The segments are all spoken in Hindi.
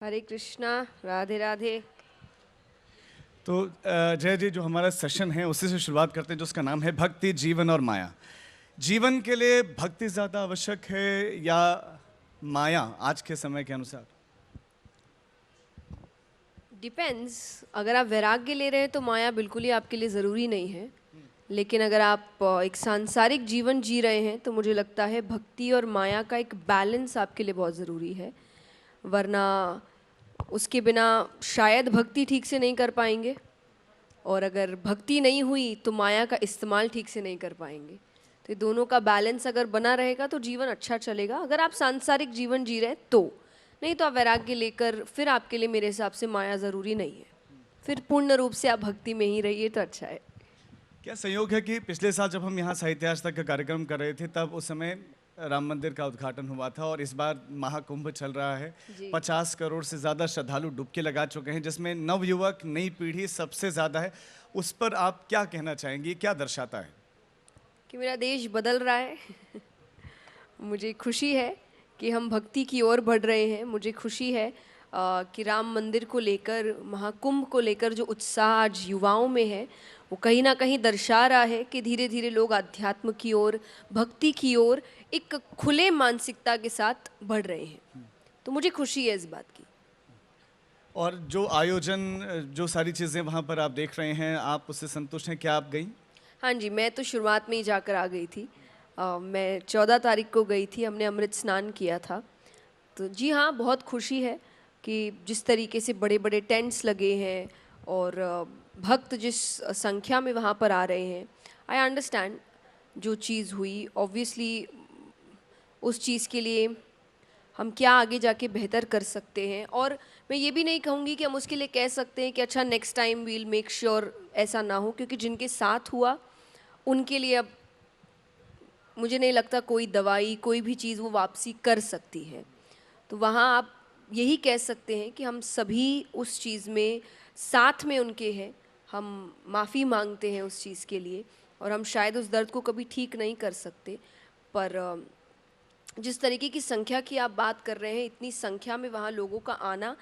हरे कृष्णा। राधे राधे। तो जय जी, जो हमारा सेशन है उसी से शुरुआत करते हैं, जो उसका नाम है भक्ति, जीवन और माया। जीवन के लिए भक्ति ज़्यादा आवश्यक है या माया आज के समय के अनुसार? डिपेंड्स। अगर आप वैराग्य ले रहे हैं तो माया बिल्कुल ही आपके लिए ज़रूरी नहीं है। लेकिन अगर आप एक सांसारिक जीवन जी रहे हैं तो मुझे लगता है भक्ति और माया का एक बैलेंस आपके लिए बहुत ज़रूरी है। वरना उसके बिना शायद भक्ति ठीक से नहीं कर पाएंगे, और अगर भक्ति नहीं हुई तो माया का इस्तेमाल ठीक से नहीं कर पाएंगे। तो ये दोनों का बैलेंस अगर बना रहेगा तो जीवन अच्छा चलेगा, अगर आप सांसारिक जीवन जी रहे हैं तो। नहीं तो आप वैराग्य लेकर फिर आपके लिए मेरे हिसाब से माया ज़रूरी नहीं है, फिर पूर्ण रूप से आप भक्ति में ही रहिए तो अच्छा है। क्या संयोग है कि पिछले साल जब हम यहाँ साहित्याज तक का कार्यक्रम कर रहे थे तब उस समय राम मंदिर का उद्घाटन हुआ था और इस बार महाकुंभ चल रहा है। जी। 50 करोड़ से ज़्यादा श्रद्धालु डुबकी लगा चुके हैं, जिसमें नवयुवक, नई पीढ़ी सबसे ज़्यादा है। उस पर आप क्या कहना चाहेंगी, क्या दर्शाता है? कि मेरा देश बदल रहा है। मुझे खुशी है कि हम भक्ति की ओर बढ़ रहे हैं। मुझे खुशी है कि राम मंदिर को लेकर, महाकुंभ को लेकर जो उत्साह आज युवाओं में है वो कहीं ना कहीं दर्शा रहा है कि धीरे धीरे लोग अध्यात्म की ओर, भक्ति की ओर एक खुले मानसिकता के साथ बढ़ रहे हैं। तो मुझे खुशी है इस बात की। और जो आयोजन, जो सारी चीज़ें वहाँ पर आप देख रहे हैं, आप उससे संतुष्ट हैं? क्या आप गई? हाँ जी, मैं तो शुरुआत में ही जाकर आ गई थी। मैं 14 तारीख को गई थी, हमने अमृत स्नान किया था। तो जी हाँ, बहुत खुशी है कि जिस तरीके से बड़े बड़े टेंट्स लगे हैं और भक्त जिस संख्या में वहाँ पर आ रहे हैं, आई अंडरस्टैंड जो चीज़ हुई। ऑब्वियसली उस चीज़ के लिए हम क्या आगे जाके बेहतर कर सकते हैं, और मैं ये भी नहीं कहूँगी कि हम उसके लिए कह सकते हैं कि अच्छा next time we'll make sure ऐसा ना हो, क्योंकि जिनके साथ हुआ उनके लिए अब मुझे नहीं लगता कोई दवाई, कोई भी चीज़ वो वापसी कर सकती है। तो वहाँ आप यही कह सकते हैं कि हम सभी उस चीज़ में साथ में उनके हैं। हम माफ़ी मांगते हैं उस चीज़ के लिए, और हम शायद उस दर्द को कभी ठीक नहीं कर सकते, पर जिस तरीके की संख्या की आप बात कर रहे हैं, इतनी संख्या में वहाँ लोगों का आना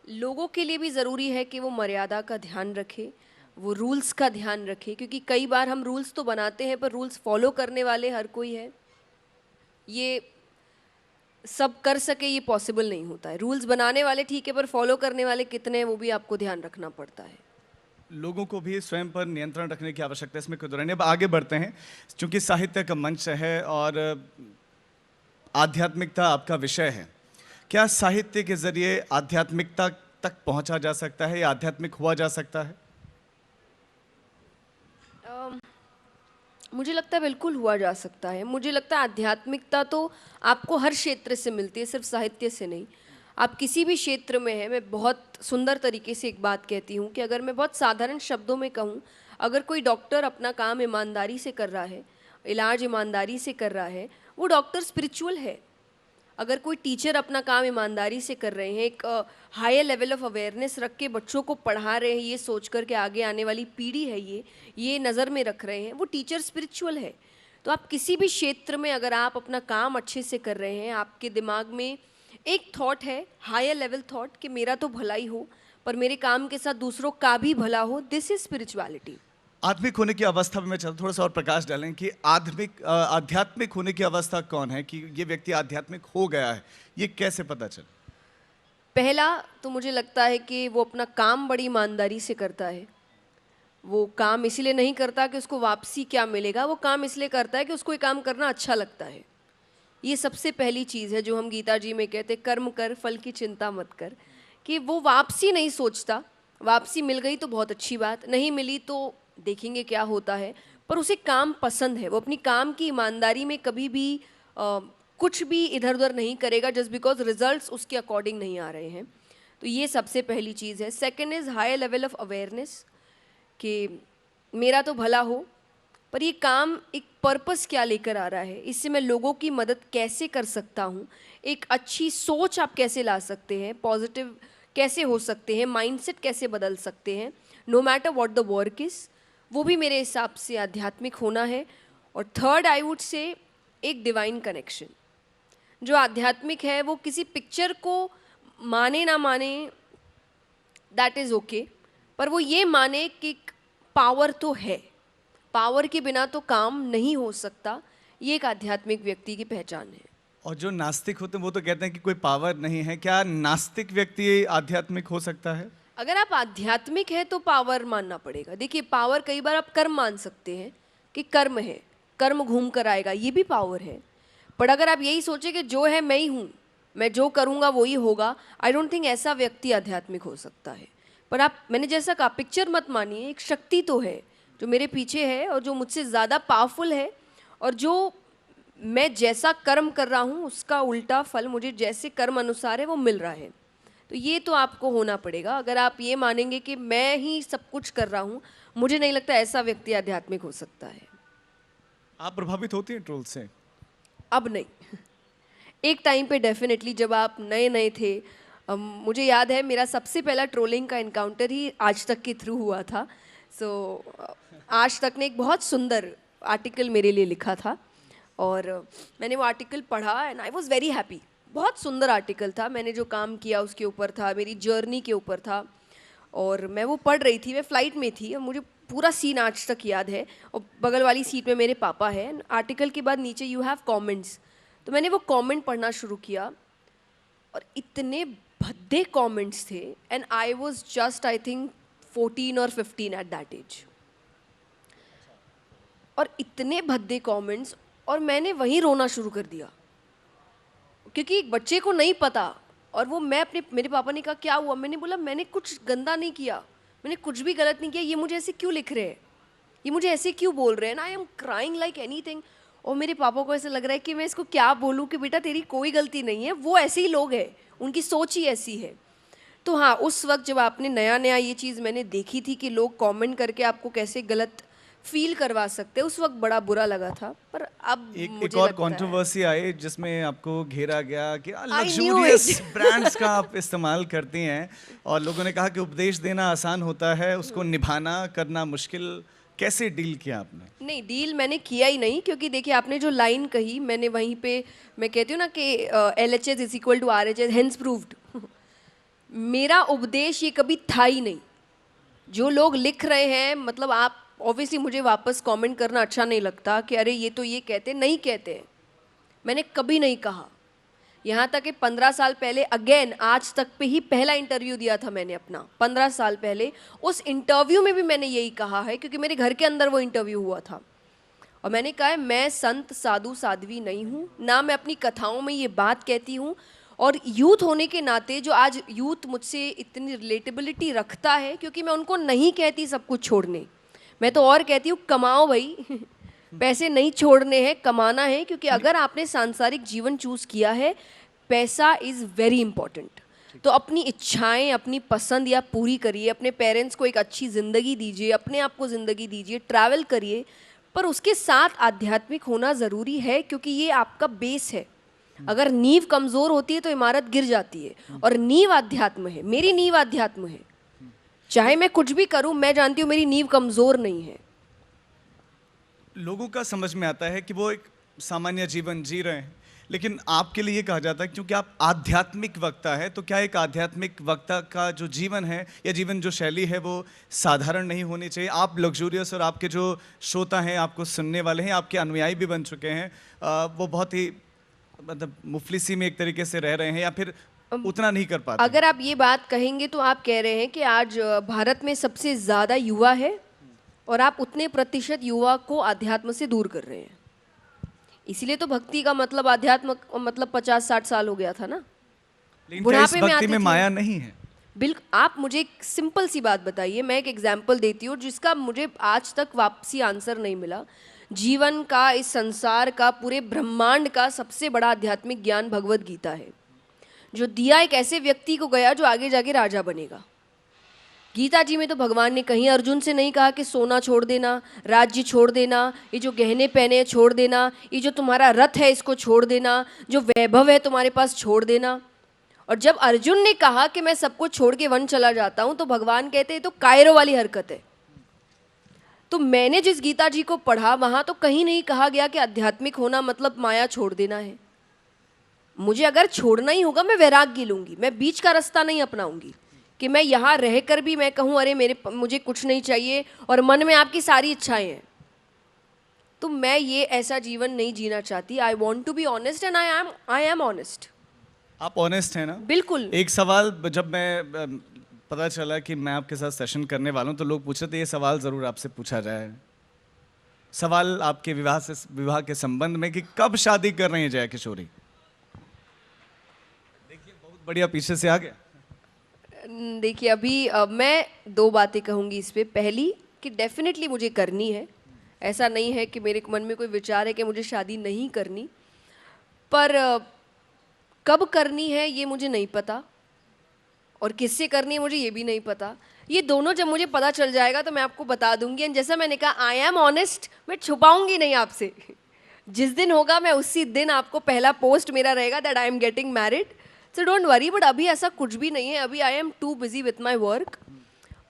लोगों के लिए भी ज़रूरी है कि वो मर्यादा का ध्यान रखें, वो रूल्स का ध्यान रखें, क्योंकि कई बार हम रूल्स तो बनाते हैं पर रूल्स फॉलो करने वाले हर कोई है। ये सब कर सके ये पॉसिबल नहीं होता है। रूल्स बनाने वाले ठीक है, पर फॉलो करने वाले कितने हैं वो भी आपको ध्यान रखना पड़ता है। लोगों को भी स्वयं पर नियंत्रण रखने की आवश्यकता है, इसमें कोई दो राय नहीं। अब आगे बढ़ते हैं, क्योंकि साहित्य का मंच है और आध्यात्मिकता आपका विषय है। क्या साहित्य के जरिए आध्यात्मिकता तक पहुंचा जा सकता है या आध्यात्मिक हुआ जा सकता है? अम, मुझे लगता है बिल्कुल हुआ जा सकता है। मुझे लगता है आध्यात्मिकता तो आपको हर क्षेत्र से मिलती है, सिर्फ साहित्य से नहीं। आप किसी भी क्षेत्र में हैं, मैं बहुत सुंदर तरीके से एक बात कहती हूँ कि अगर मैं बहुत साधारण शब्दों में कहूँ, अगर कोई डॉक्टर अपना काम ईमानदारी से कर रहा है, इलाज ईमानदारी से कर रहा है, वो डॉक्टर स्पिरिचुअल है। अगर कोई टीचर अपना काम ईमानदारी से कर रहे हैं, एक हायर लेवल ऑफ अवेयरनेस रख के बच्चों को पढ़ा रहे हैं, ये सोच कर के आगे आने वाली पीढ़ी है ये नज़र में रख रहे हैं, वो टीचर स्पिरिचुअल है। तो आप किसी भी क्षेत्र में अगर आप अपना काम अच्छे से कर रहे हैं, आपके दिमाग में एक थॉट है, हायर लेवल थॉट, कि मेरा तो भला ही हो पर मेरे काम के साथ दूसरों का भी भला हो, दिस इज स्पिरिचुअलिटी। आध्मिक होने की अवस्था में चल थोड़ा सा और प्रकाश डालें कि आध्यात्मिक होने की अवस्था कौन है, कि ये व्यक्ति आध्यात्मिक हो गया है, ये कैसे पता चले? पहला तो मुझे लगता है कि वो अपना काम बड़ी ईमानदारी से करता है। वो काम इसीलिए नहीं करता कि उसको वापसी क्या मिलेगा, वो काम इसलिए करता है कि उसको ये काम करना अच्छा लगता है। ये सबसे पहली चीज़ है जो हम गीता जी में कहते हैं, कर्म कर फल की चिंता मत कर। कि वो वापसी नहीं सोचता। वापसी मिल गई तो बहुत अच्छी बात, नहीं मिली तो देखेंगे क्या होता है, पर उसे काम पसंद है। वो अपनी काम की ईमानदारी में कभी भी कुछ भी इधर उधर नहीं करेगा जस्ट बिकॉज रिजल्ट्स उसके अकॉर्डिंग नहीं आ रहे हैं। तो ये सबसे पहली चीज़ है। Second is higher level of awareness, कि मेरा तो भला हो पर ये काम एक पर्पस क्या लेकर आ रहा है, इससे मैं लोगों की मदद कैसे कर सकता हूँ, एक अच्छी सोच आप कैसे ला सकते हैं, पॉजिटिव कैसे हो सकते हैं, माइंडसेट कैसे बदल सकते हैं, no matter what the work is, वो भी मेरे हिसाब से आध्यात्मिक होना है। और थर्ड आई वुड से एक डिवाइन कनेक्शन। जो आध्यात्मिक है वो किसी पिक्चर को माने ना माने दैट इज़ ओके, पर वो ये माने कि पावर तो है, पावर के बिना तो काम नहीं हो सकता, ये एक आध्यात्मिक व्यक्ति की पहचान है। और जो नास्तिक होते हैं वो तो कहते हैं कि कोई पावर नहीं है। क्या नास्तिक व्यक्ति आध्यात्मिक हो सकता है? अगर आप आध्यात्मिक है तो पावर मानना पड़ेगा। देखिए, पावर कई बार आप कर्म मान सकते हैं कि कर्म है, कर्म घूम कर आएगा, ये भी पावर है। पर अगर आप यही सोचे कि जो है मैं ही हूँ, मैं जो करूँगा वो ही होगा, आई डोंट थिंक ऐसा व्यक्ति आध्यात्मिक हो सकता है। पर आप, मैंने जैसा कहा, पिक्चर मत मानिए, एक शक्ति तो है जो मेरे पीछे है और जो मुझसे ज़्यादा पावरफुल है, और जो मैं जैसा कर्म कर रहा हूँ उसका उल्टा फल मुझे जैसे कर्म अनुसार है वो मिल रहा है। तो ये तो आपको होना पड़ेगा। अगर आप ये मानेंगे कि मैं ही सब कुछ कर रहा हूँ, मुझे नहीं लगता ऐसा व्यक्ति आध्यात्मिक हो सकता है। आप प्रभावित होती हैं ट्रोल से? अब नहीं। एक टाइम पे डेफिनेटली, जब आप नए नए थे, मुझे याद है मेरा सबसे पहला ट्रोलिंग का इनकाउंटर ही आज तक के थ्रू हुआ था। सो आज तक ने एक बहुत सुंदर आर्टिकल मेरे लिए लिखा था और मैंने वो आर्टिकल पढ़ा and I was very happy. बहुत सुंदर आर्टिकल था, मैंने जो काम किया उसके ऊपर था, मेरी जर्नी के ऊपर था। और मैं वो पढ़ रही थी, मैं फ़्लाइट में थी और मुझे पूरा सीन आज तक याद है। और बगल वाली सीट में मेरे पापा हैं। आर्टिकल के बाद नीचे यू हैव कमेंट्स, तो मैंने वो कमेंट पढ़ना शुरू किया और इतने भद्दे कमेंट्स थे। And I was just, I think 14 और 15 एट दैट एज। और इतने भद्दे कमेंट्स, और मैंने वहीं रोना शुरू कर दिया क्योंकि एक बच्चे को नहीं पता। और वो मैं अपने, मेरे पापा ने कहा क्या हुआ, मैंने बोला मैंने कुछ गंदा नहीं किया, मैंने कुछ भी गलत नहीं किया, ये मुझे ऐसे क्यों लिख रहे हैं, ये मुझे ऐसे क्यों बोल रहे हैं, I am crying like anything. और मेरे पापा को ऐसा लग रहा है कि मैं इसको क्या बोलूँ कि बेटा तेरी कोई गलती नहीं है, वो ऐसे ही लोग हैं, उनकी सोच ही ऐसी है। तो हाँ, उस वक्त जब आपने नया नया ये चीज़ मैंने देखी थी कि लोग कमेंट करके आपको कैसे गलत फील करवा सकते हैं, उस वक्त बड़ा बुरा लगा था। पर अब एक मुझे और लगता है, कंट्रोवर्सी आई जिसमें आपको घेरा गया कि I knew luxurious it. Brands का आप इस्तेमाल करती हैं, और लोगों ने कहा कि उपदेश देना आसान होता है, उसको निभाना करना मुश्किल। कैसे डील किया आपने? नहीं, डील मैंने किया ही नहीं, क्योंकि देखिए आपने जो लाइन कही, मैंने वहीं पे, मैं कहती हूँ ना कि LHS is equal to RHS, hence proved. मेरा उपदेश ये कभी था ही नहीं। जो लोग लिख रहे हैं, मतलब आप ऑब्वियसली, मुझे वापस कमेंट करना अच्छा नहीं लगता कि अरे ये तो ये कहते, नहीं कहते हैं, मैंने कभी नहीं कहा। यहाँ तक कि 15 साल पहले, अगेन आज तक पे ही पहला इंटरव्यू दिया था मैंने अपना 15 साल पहले, उस इंटरव्यू में भी मैंने यही कहा है क्योंकि मेरे घर के अंदर वो इंटरव्यू हुआ था। और मैंने कहा है मैं संत साधु साध्वी नहीं हूँ, ना मैं अपनी कथाओं में ये बात कहती हूँ। और यूथ होने के नाते जो आज यूथ मुझसे इतनी रिलेटेबिलिटी रखता है, क्योंकि मैं उनको नहीं कहती सब कुछ छोड़ने, मैं तो और कहती हूँ कमाओ भाई। पैसे नहीं छोड़ने हैं, कमाना है, क्योंकि अगर आपने सांसारिक जीवन चूज किया है, पैसा इज़ वेरी इंपॉर्टेंट। तो अपनी इच्छाएं, अपनी पसंद या पूरी करिए, अपने पेरेंट्स को एक अच्छी ज़िंदगी दीजिए, अपने आप को ज़िंदगी दीजिए, ट्रैवल करिए, पर उसके साथ आध्यात्मिक होना ज़रूरी है, क्योंकि ये आपका बेस है। अगर नींव कमज़ोर होती है तो इमारत गिर जाती है, और नींव आध्यात्म है, मेरी नींव आध्यात्म है। चाहे मैं कुछ भी करूं, मैं जानती हूँ मेरी नींव कमज़ोर नहीं है। लोगों का समझ में आता है कि वो एक सामान्य जीवन जी रहे हैं, लेकिन आपके लिए ये कहा जाता है क्योंकि आप आध्यात्मिक वक्ता है, तो क्या एक आध्यात्मिक वक्ता का जो जीवन है या जीवन जो शैली है वो साधारण नहीं होनी चाहिए? आप लग्जूरियस, और आपके जो श्रोता हैं, आपको सुनने वाले हैं, आपके अनुयायी भी बन चुके हैं, वो बहुत ही मतलब मुफलिसी में एक तरीके से रह रहे हैं या फिर उतना नहीं कर पाते। अगर आप ये बात कहेंगे तो आप कह रहे हैं कि आज भारत में सबसे ज़्यादा युवा है और आप उतने प्रतिशत युवा को अध्यात्म से दूर कर रहे हैं। इसीलिए तो भक्ति का मतलब, अध्यात्म मतलब 50-60 साल हो गया था ना। लेकिन क्या इस बुढ़ापे में भक्ति आते में थे। माया नहीं है? बिल्कुल। आप मुझे एक सिंपल सी बात बताइए, मैं एक एग्जाम्पल देती हूँ जिसका मुझे आज तक वापसी आंसर नहीं मिला। जीवन का, इस संसार का, पूरे ब्रह्मांड का सबसे बड़ा आध्यात्मिक ज्ञान भगवत गीता है, जो दिया एक ऐसे व्यक्ति को गया जो आगे जाके राजा बनेगा। गीता जी में तो भगवान ने कहीं अर्जुन से नहीं कहा कि सोना छोड़ देना, राज्य छोड़ देना, ये जो गहने पहने छोड़ देना, ये जो तुम्हारा रथ है इसको छोड़ देना, जो वैभव है तुम्हारे पास छोड़ देना। और जब अर्जुन ने कहा कि मैं सब कुछ छोड़ के वन चला जाता हूँ, तो भगवान कहते हैं तो कायरो वाली हरकत है। तो मैंने जिस गीता जी को पढ़ा, वहाँ तो कहीं नहीं कहा गया कि आध्यात्मिक होना मतलब माया छोड़ देना है। मुझे अगर छोड़ना ही होगा मैं वैराग्य लूंगी, मैं बीच का रास्ता नहीं अपनाऊंगी कि मैं यहाँ रहकर भी मैं कहूँ अरे मुझे कुछ नहीं चाहिए और मन में आपकी सारी इच्छाएं हैं। तो मैं ये ऐसा जीवन नहीं जीना चाहती। I want to be honest and I am honest. आप ऑनेस्ट हैं ना? बिल्कुल। एक सवाल जब पता चला कि मैं आपके साथ सेशन करने वाला हूँ तो लोग पूछ रहे थे ये सवाल ज़रूर आपसे पूछा जाए। सवाल आपके विवाह के संबंध में कि कब शादी कर रही हैं जया किशोरी। देखिए बहुत बढ़िया पीछे से आ गया। देखिए अभी मैं दो बातें कहूँगी इस पे। पहली कि डेफिनेटली मुझे करनी है, ऐसा नहीं है कि मेरे मन में कोई विचार है कि मुझे शादी नहीं करनी, पर कब करनी है ये मुझे नहीं पता और किससे करनी है मुझे ये भी नहीं पता। ये दोनों जब मुझे पता चल जाएगा तो मैं आपको बता दूंगी। एंड जैसा मैंने कहा आई एम ऑनेस्ट, मैं छुपाऊंगी नहीं आपसे। जिस दिन होगा मैं उसी दिन आपको पहला पोस्ट मेरा रहेगा that I am getting married, so don't worry. But अभी ऐसा कुछ भी नहीं है, अभी आई am too busy with my work.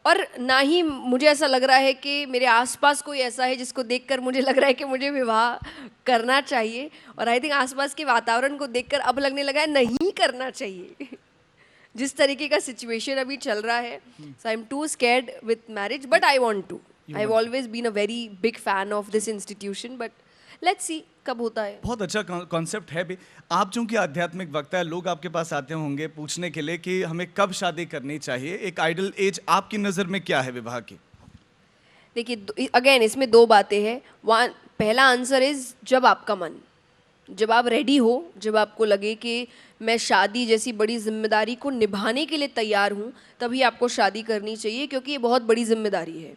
और ना ही मुझे ऐसा लग रहा है कि मेरे आसपास कोई ऐसा है जिसको देखकर मुझे लग रहा है कि मुझे विवाह करना चाहिए। और आई थिंक आसपास के वातावरण को देखकर अब लगने लगा है नहीं करना चाहिए। जिस तरीके का सिचुएशन अभी चल रहा है, so I am too scared with marriage, but I want to. I have always been a very big fan of this institution, but let's see कब होता है। बहुत अच्छा कॉन्सेप्ट है भी। आप चूंकि आध्यात्मिक वक्ता है, लोग आपके पास आते होंगे पूछने के लिए कि हमें कब शादी करनी चाहिए। एक आइडल एज आपकी नज़र में क्या है विवाह की? देखिए अगेन इसमें दो बातें हैं। वन, पहला आंसर इज जब आपका मन, जब आप रेडी हो, जब आपको लगे कि मैं शादी जैसी बड़ी जिम्मेदारी को निभाने के लिए तैयार हूँ, तभी आपको शादी करनी चाहिए, क्योंकि ये बहुत बड़ी जिम्मेदारी है।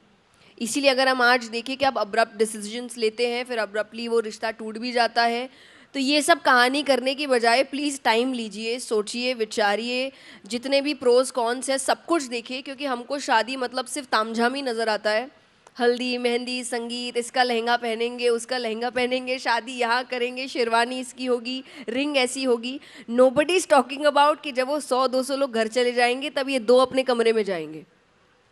इसीलिए अगर हम आज देखें कि आप अब्रप्ट डिसीजंस लेते हैं, फिर अब्रप्टली वो रिश्ता टूट भी जाता है, तो ये सब कहानी करने की बजाय प्लीज़ टाइम लीजिए, सोचिए, विचारिए, जितने भी प्रोज कॉन्स हैं सब कुछ देखिए। क्योंकि हमको शादी मतलब सिर्फ तामझाम ही नज़र आता है, हल्दी मेहंदी संगीत, इसका लहंगा पहनेंगे, उसका लहंगा पहनेंगे, शादी यहाँ करेंगे, शेरवानी इसकी होगी, रिंग ऐसी होगी। नोबडी इज टॉकिंग अबाउट कि जब वो 100-200 लोग घर चले जाएंगे तब ये दो अपने कमरे में जाएंगे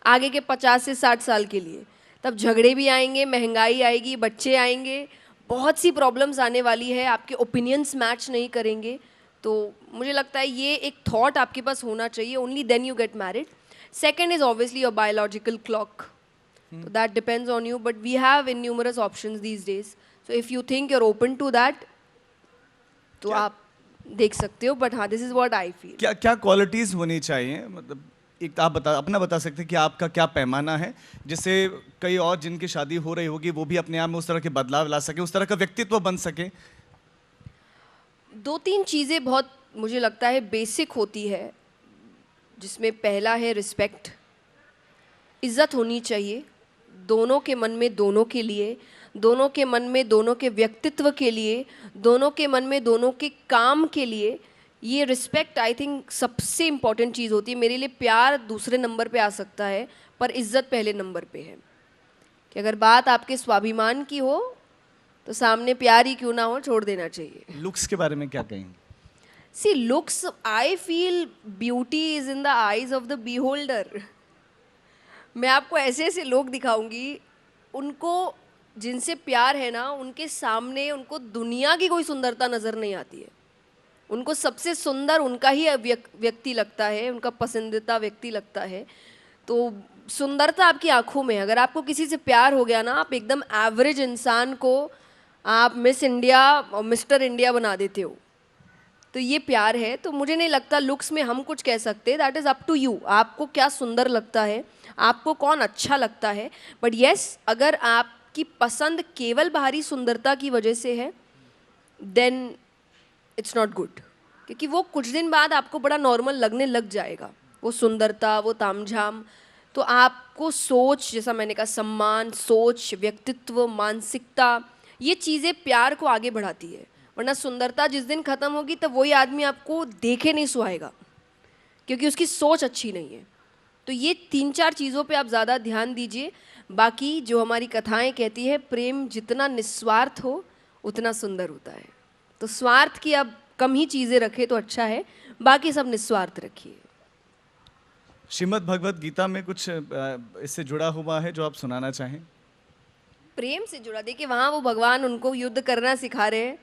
आगे के 50 से 60 साल के लिए। तब झगड़े भी आएंगे, महंगाई आएगी, बच्चे आएंगे, बहुत सी प्रॉब्लम्स आने वाली है, आपके ओपिनियंस मैच नहीं करेंगे। तो मुझे लगता है ये एक थॉट आपके पास होना चाहिए, only then you get married. Second is obviously your biological clock, so that depends on you, but we have numerous options these days, so if you think you're open to that तो आप देख सकते हो। but हाँ, this is what I feel। क्या क्या क्वालिटीज होनी चाहिए? मतलब एक आप बता सकते हैं कि आपका क्या पैमाना है जिससे कई और जिनकी शादी हो रही होगी वो भी अपने आप में उस तरह के बदलाव ला सके, उस तरह का व्यक्तित्व बन सके? दो तीन चीज़ें बहुत मुझे लगता है बेसिक होती है, जिसमें पहला है रिस्पेक्ट, इज्जत होनी चाहिए दोनों के मन में, दोनों के लिए, दोनों के मन में, दोनों के व्यक्तित्व के लिए, दोनों के मन में, दोनों के काम के लिए। ये रिस्पेक्ट आई थिंक सबसे इम्पॉर्टेंट चीज़ होती है। मेरे लिए प्यार दूसरे नंबर पे आ सकता है, पर इज्जत पहले नंबर पे है। कि अगर बात आपके स्वाभिमान की हो तो सामने प्यार ही क्यों ना हो, छोड़ देना चाहिए। लुक्स के बारे में क्या कहेंगे? See looks, I feel beauty is in the eyes of the beholder. मैं आपको ऐसे ऐसे लोग दिखाऊंगी, उनको जिनसे प्यार है ना, उनके सामने उनको दुनिया की कोई सुंदरता नज़र नहीं आती है। उनको सबसे सुंदर उनका ही व्यक्ति लगता है, उनका पसंदीदा व्यक्ति लगता है। तो सुंदरता आपकी आंखों में है। अगर आपको किसी से प्यार हो गया ना, आप एकदम एवरेज इंसान को आप मिस इंडिया और मिस्टर इंडिया बना देते हो। तो ये प्यार है। तो मुझे नहीं लगता लुक्स में हम कुछ कह सकते, that is up to you. आपको क्या सुंदर लगता है, आपको कौन अच्छा लगता है। बट येस, अगर आपकी पसंद केवल बाहरी सुंदरता की वजह से है, देन इट्स नॉट गुड, क्योंकि वो कुछ दिन बाद आपको बड़ा नॉर्मल लगने लग जाएगा, वो सुंदरता, वो तामझाम। तो आपको सोच, जैसा मैंने कहा, सम्मान, सोच, व्यक्तित्व, मानसिकता, ये चीज़ें प्यार को आगे बढ़ाती है। वरना सुंदरता जिस दिन ख़त्म होगी तब वही आदमी आपको देखे नहीं सुहाएगा, क्योंकि उसकी सोच अच्छी नहीं है। तो ये 3-4 चीज़ों पे आप ज़्यादा ध्यान दीजिए। बाकी जो हमारी कथाएं कहती है, प्रेम जितना निस्वार्थ हो उतना सुंदर होता है। तो स्वार्थ की आप कम ही चीज़ें रखें तो अच्छा है, बाकी सब निस्वार्थ रखिए। श्रीमद् भगवत गीता में कुछ इससे जुड़ा हुआ है जो आप सुनाना चाहें? प्रेम से जुड़ा, देखिए वहाँ वो भगवान उनको युद्ध करना सिखा रहे हैं,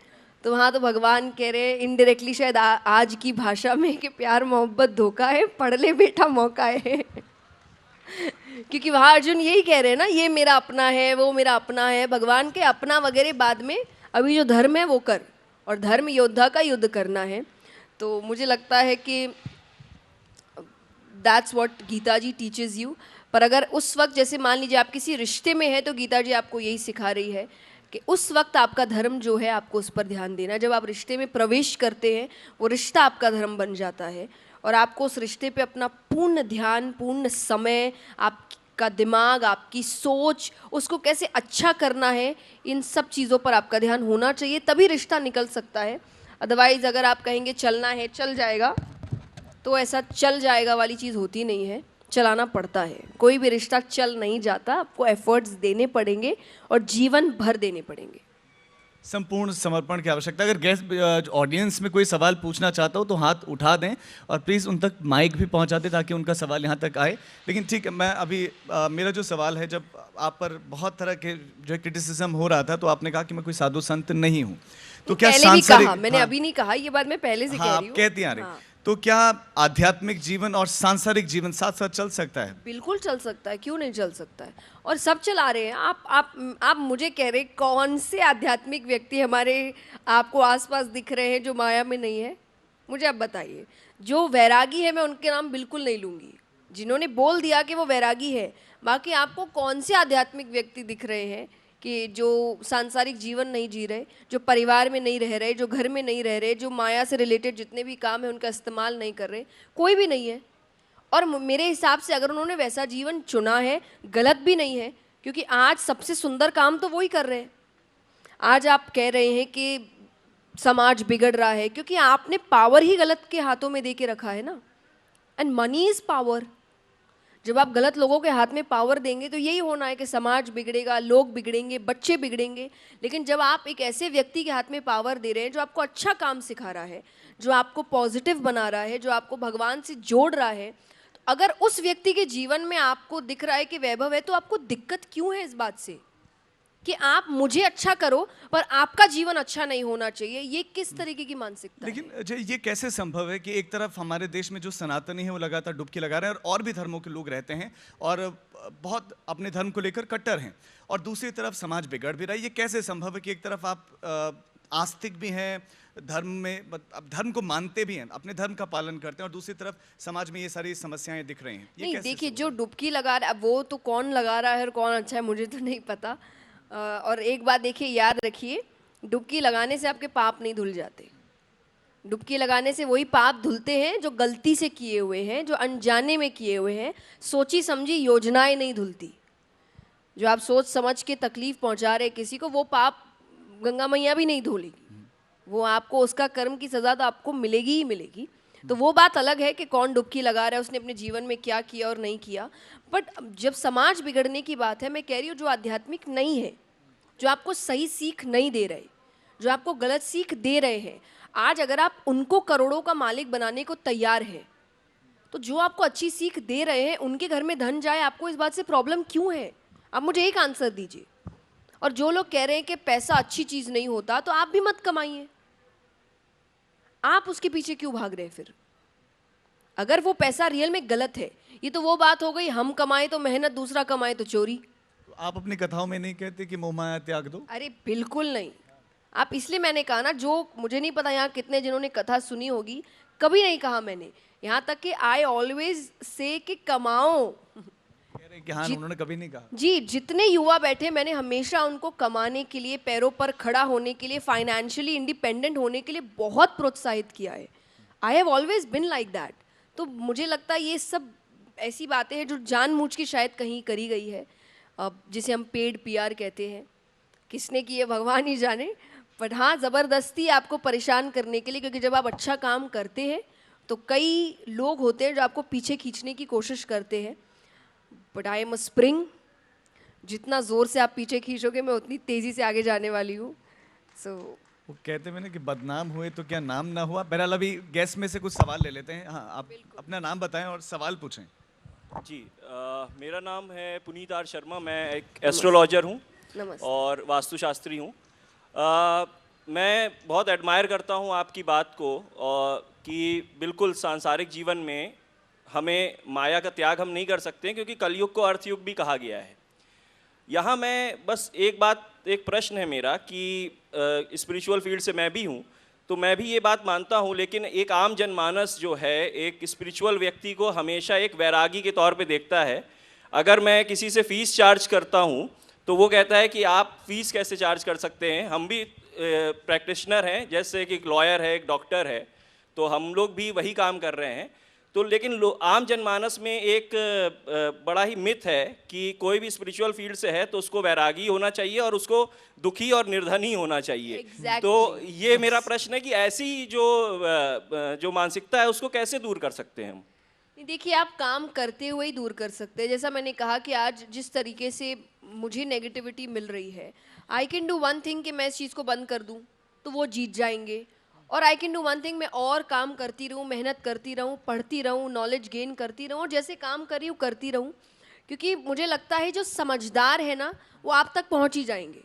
तो वहाँ तो भगवान कह रहे हैं इनडायरेक्टली शायद आज की भाषा में कि प्यार मोहब्बत धोखा है, पढ़ ले बेटा मौका है। क्योंकि वहाँ अर्जुन यही कह रहे हैं ना, ये मेरा अपना है, वो मेरा अपना है। भगवान के अपना वगैरह बाद में, अभी जो धर्म है वो कर, और धर्म योद्धा का युद्ध करना है। तो मुझे लगता है कि that's what Gita ji teaches you. पर अगर उस वक्त, जैसे मान लीजिए आप किसी रिश्ते में हैं, तो गीता जी आपको यही सिखा रही है कि उस वक्त आपका धर्म जो है आपको उस पर ध्यान देना। जब आप रिश्ते में प्रवेश करते हैं, वो रिश्ता आपका धर्म बन जाता है, और आपको उस रिश्ते पे अपना पूर्ण ध्यान, पूर्ण समय, आपका दिमाग, आपकी सोच, उसको कैसे अच्छा करना है, इन सब चीज़ों पर आपका ध्यान होना चाहिए, तभी रिश्ता निकल सकता है। अदरवाइज़ अगर आप कहेंगे चलना है चल जाएगा, तो ऐसा चल जाएगा वाली चीज़ होती नहीं है, चलाना पड़ता है। कोई भी रिश्ता चल नहीं जाता, आपको एफर्ट्स देने पड़ेंगे और जीवन भर देने पड़ेंगे। संपूर्ण समर्पण की आवश्यकता। अगर गेस्ट ऑडियंस में कोई सवाल पूछना चाहता हो तो हाथ उठा दें, और प्लीज़ उन तक माइक भी पहुंचा दें ताकि उनका सवाल यहाँ तक आए। लेकिन ठीक है, मैं अभी मेरा जो सवाल है, जब आप पर बहुत तरह के जो क्रिटिसिज्म हो रहा था, तो आपने कहा कि मैं कोई साधु संत नहीं हूँ, तो क्या पहले भी सांसारिक, कहा, मैंने अभी नहीं कहा, ये बात मैं पहले से कह हाँ रही आप हूँ। कहती आ रही, हाँ। तो क्या आध्यात्मिक जीवन और सांसारिक जीवन साथ साथ चल सकता है? बिल्कुल चल सकता है, क्यों नहीं चल सकता है, और सब चला रहे हैं। आप मुझे कह रहे कौन से आध्यात्मिक व्यक्ति हमारे आपको आसपास दिख रहे हैं जो माया में नहीं है? मुझे आप बताइए। जो वैरागी है मैं उनके नाम बिल्कुल नहीं लूँगी, जिन्होंने बोल दिया कि वो वैरागी है। बाकी आपको कौन से आध्यात्मिक व्यक्ति दिख रहे हैं कि जो सांसारिक जीवन नहीं जी रहे, जो परिवार में नहीं रह रहे, जो घर में नहीं रह रहे, जो माया से रिलेटेड जितने भी काम है उनका इस्तेमाल नहीं कर रहे? कोई भी नहीं है। और मेरे हिसाब से अगर उन्होंने वैसा जीवन चुना है, गलत भी नहीं है, क्योंकि आज सबसे सुंदर काम तो वही कर रहे हैं। आज आप कह रहे हैं कि समाज बिगड़ रहा है, क्योंकि आपने पावर ही गलत के हाथों में दे के रखा है ना। And money is power. जब आप गलत लोगों के हाथ में पावर देंगे तो यही होना है कि समाज बिगड़ेगा, लोग बिगड़ेंगे, बच्चे बिगड़ेंगे। लेकिन जब आप एक ऐसे व्यक्ति के हाथ में पावर दे रहे हैं जो आपको अच्छा काम सिखा रहा है, जो आपको पॉजिटिव बना रहा है, जो आपको भगवान से जोड़ रहा है, तो अगर उस व्यक्ति के जीवन में आपको दिख रहा है कि वैभव है, तो आपको दिक्कत क्यों है इस बात से कि आप मुझे अच्छा करो पर आपका जीवन अच्छा नहीं होना चाहिए? ये किस तरीके की मानसिकता है? लेकिन अजय, ये कैसे संभव है कि एक तरफ हमारे देश में जो सनातनी है वो लगातार डुबकी लगा रहे हैं, और भी धर्मों के लोग रहते हैं और बहुत अपने धर्म को लेकर कट्टर हैं, और दूसरी तरफ समाज बिगड़ भी रहा है? ये कैसे संभव है कि एक तरफ आप आस्तिक भी हैं, धर्म में अब धर्म को मानते भी हैं, अपने धर्म का पालन करते हैं, और दूसरी तरफ समाज में ये सारी समस्याएं दिख रही हैं? ये नहीं, कैसे देखिए, संभव जो है? डुबकी लगा रहा है वो तो कौन लगा रहा है और कौन अच्छा है मुझे तो नहीं पता। और एक बात देखिए, याद रखिए, डुबकी लगाने से आपके पाप नहीं धुल जाते। डुबकी लगाने से वही पाप धुलते हैं जो गलती से किए हुए हैं, जो अनजाने में किए हुए हैं। सोची समझी योजनाएं नहीं धुलती। जो आप सोच समझ के तकलीफ पहुंचा रहे किसी को, वो पाप गंगा मैया भी नहीं धोलेगी। वो आपको उसका कर्म की सज़ा तो आपको मिलेगी ही मिलेगी। तो वो बात अलग है कि कौन डुबकी लगा रहा है, उसने अपने जीवन में क्या किया और नहीं किया। बट जब समाज बिगड़ने की बात है, मैं कह रही हूँ जो आध्यात्मिक नहीं है, जो आपको सही सीख नहीं दे रहे, जो आपको गलत सीख दे रहे हैं, आज अगर आप उनको करोड़ों का मालिक बनाने को तैयार हैं, तो जो आपको अच्छी सीख दे रहे हैं उनके घर में धन जाए, आपको इस बात से प्रॉब्लम क्यों है? आप मुझे एक आंसर दीजिए। और जो लोग कह रहे हैं कि पैसा अच्छी चीज़ नहीं होता, तो आप भी मत कमाइए। आप उसके पीछे क्यों भाग रहे हैं फिर? अगर वो पैसा रियल में गलत है, ये तो वो बात हो गई, हम कमाए तो मेहनत, दूसरा कमाए तो चोरी। आप अपनी कथाओं में नहीं कहते कि मोह माया त्याग दो? अरे बिल्कुल नहीं। आप, इसलिए मैंने कहा ना, जो मुझे नहीं पता यहाँ कितने जिन्होंने कथा सुनी होगी, कभी नहीं कहा मैंने। यहाँ तक कि आई ऑलवेज से कि कमाओ। कह रहे हैं कि हाँ, उन्होंने कभी नहीं कहा। जी, जितने युवा बैठे, मैंने हमेशा उनको कमाने के लिए, पैरों पर खड़ा होने के लिए, फाइनेंशियली इंडिपेंडेंट होने के लिए बहुत प्रोत्साहित किया है। आई have always been like that. तो मुझे लगता है ये सब ऐसी बातें हैं जो जानबूझ के शायद कहीं करी गई है, जिसे हम पेड पीआर कहते हैं। किसने की है भगवान ही जाने। बट हाँ, ज़बरदस्ती आपको परेशान करने के लिए, क्योंकि जब आप अच्छा काम करते हैं तो कई लोग होते हैं जो आपको पीछे खींचने की कोशिश करते हैं। But I am a spring, जितना ज़ोर से आप पीछे खींचोगे मैं उतनी तेज़ी से आगे जाने वाली हूँ। सो वो कहते हैं ना कि बदनाम हुए तो क्या नाम ना हुआ। बहरहाल अभी गेस्ट में से कुछ सवाल ले लेते हैं। हाँ, आप अपना नाम बताएं और सवाल पूछें। जी, मेरा नाम है पुनीत आर शर्मा। मैं एक एस्ट्रोलॉजर हूँ नमस्ते। और वास्तुशास्त्री हूँ। मैं बहुत एडमायर करता हूँ आपकी बात को, और कि बिल्कुल सांसारिक जीवन में हमें माया का त्याग हम नहीं कर सकते, क्योंकि कलयुग को अर्थयुग भी कहा गया है। यहाँ मैं बस एक प्रश्न है मेरा कि स्पिरिचुअल फील्ड से मैं भी हूँ, तो मैं भी ये बात मानता हूँ, लेकिन एक आम जनमानस जो है एक स्पिरिचुअल व्यक्ति को हमेशा एक वैरागी के तौर पे देखता है। अगर मैं किसी से फ़ीस चार्ज करता हूँ तो वो कहता है कि आप फ़ीस कैसे चार्ज कर सकते हैं, हम भी प्रैक्टिशनर हैं, जैसे कि एक लॉयर है, एक डॉक्टर है, तो हम लोग भी वही काम कर रहे हैं। तो लेकिन आम जनमानस में एक बड़ा ही मिथ है कि कोई भी स्पिरिचुअल फील्ड से है तो उसको वैरागी होना चाहिए और उसको दुखी और निर्धनी होना चाहिए। Exactly. तो ये मेरा प्रश्न है कि ऐसी जो मानसिकता है उसको कैसे दूर कर सकते हैं हम? देखिए, आप काम करते हुए ही दूर कर सकते हैं। जैसा मैंने कहा कि आज जिस तरीके से मुझे नेगेटिविटी मिल रही है, I can do one thing कि मैं इस चीज़ को बंद कर दूं तो वो जीत जाएंगे, और I can do one thing, मैं और काम करती रहूं, मेहनत करती रहूं, पढ़ती रहूं, नॉलेज गेन करती रहूं, और जैसे काम कर रही हूँ करती रहूं, क्योंकि मुझे लगता है जो समझदार है ना वो आप तक पहुँच ही जाएंगे।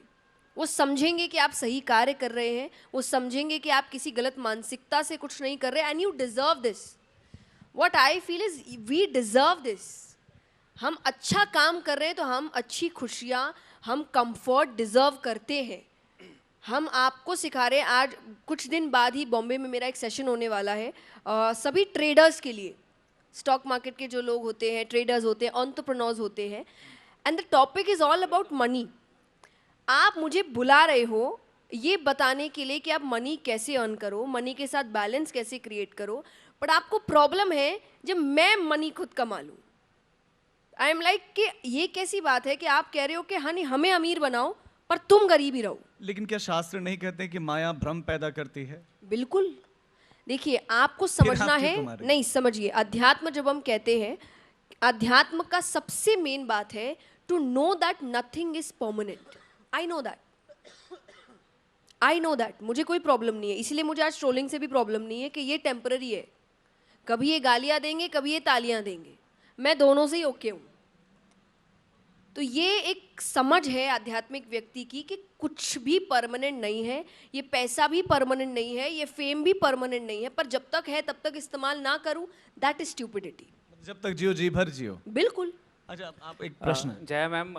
वो समझेंगे कि आप सही कार्य कर रहे हैं, वो समझेंगे कि आप किसी गलत मानसिकता से कुछ नहीं कर रहे, and you deserve this. What I feel is we deserve this. हम अच्छा काम कर रहे हैं तो हम अच्छी खुशियाँ, हम कंफर्ट डिज़र्व करते हैं। हम आपको सिखा रहे हैं, आज कुछ दिन बाद ही बॉम्बे में मेरा एक सेशन होने वाला है सभी ट्रेडर्स के लिए। स्टॉक मार्केट के जो लोग होते हैं, ट्रेडर्स होते हैं, एंटरप्रेन्योर्स होते हैं, and the topic is all about money. आप मुझे बुला रहे हो ये बताने के लिए कि आप मनी कैसे अर्न करो, मनी के साथ बैलेंस कैसे क्रिएट करो, बट आपको प्रॉब्लम है जब मैं मनी खुद कमा लूँ। आई एम लाइक कि ये कैसी बात है कि आप कह रहे हो कि हाँ नहीं हमें अमीर बनाओ पर तुम गरीब ही रहो। लेकिन क्या शास्त्र नहीं कहते कि माया भ्रम पैदा करती है? बिल्कुल। देखिए, आपको समझना आप क्यों है, कमा रहे हो? नहीं समझिए, अध्यात्म जब हम कहते हैं, अध्यात्म का सबसे मेन बात है to know that nothing is permanent. I know that, मुझे कोई प्रॉब्लम नहीं है, इसलिए मुझे आज ट्रोलिंग से भी प्रॉब्लम नहीं है कि ये टेम्पररी है। कभी ये गालियाँ देंगे, कभी ये तालियाँ देंगे, मैं दोनों से ही ओके हूँ। तो ये एक समझ है आध्यात्मिक व्यक्ति की कि कुछ भी परमानेंट नहीं है, ये पैसा भी परमानेंट नहीं है, ये फेम भी परमानेंट नहीं है, पर जब तक है तब तक इस्तेमाल ना करूँ, दैट इज स्टूपिडिटी। जब तक जियो जी भर जियो। बिल्कुल। अच्छा, आप एक प्रश्न। Jaya ma'am,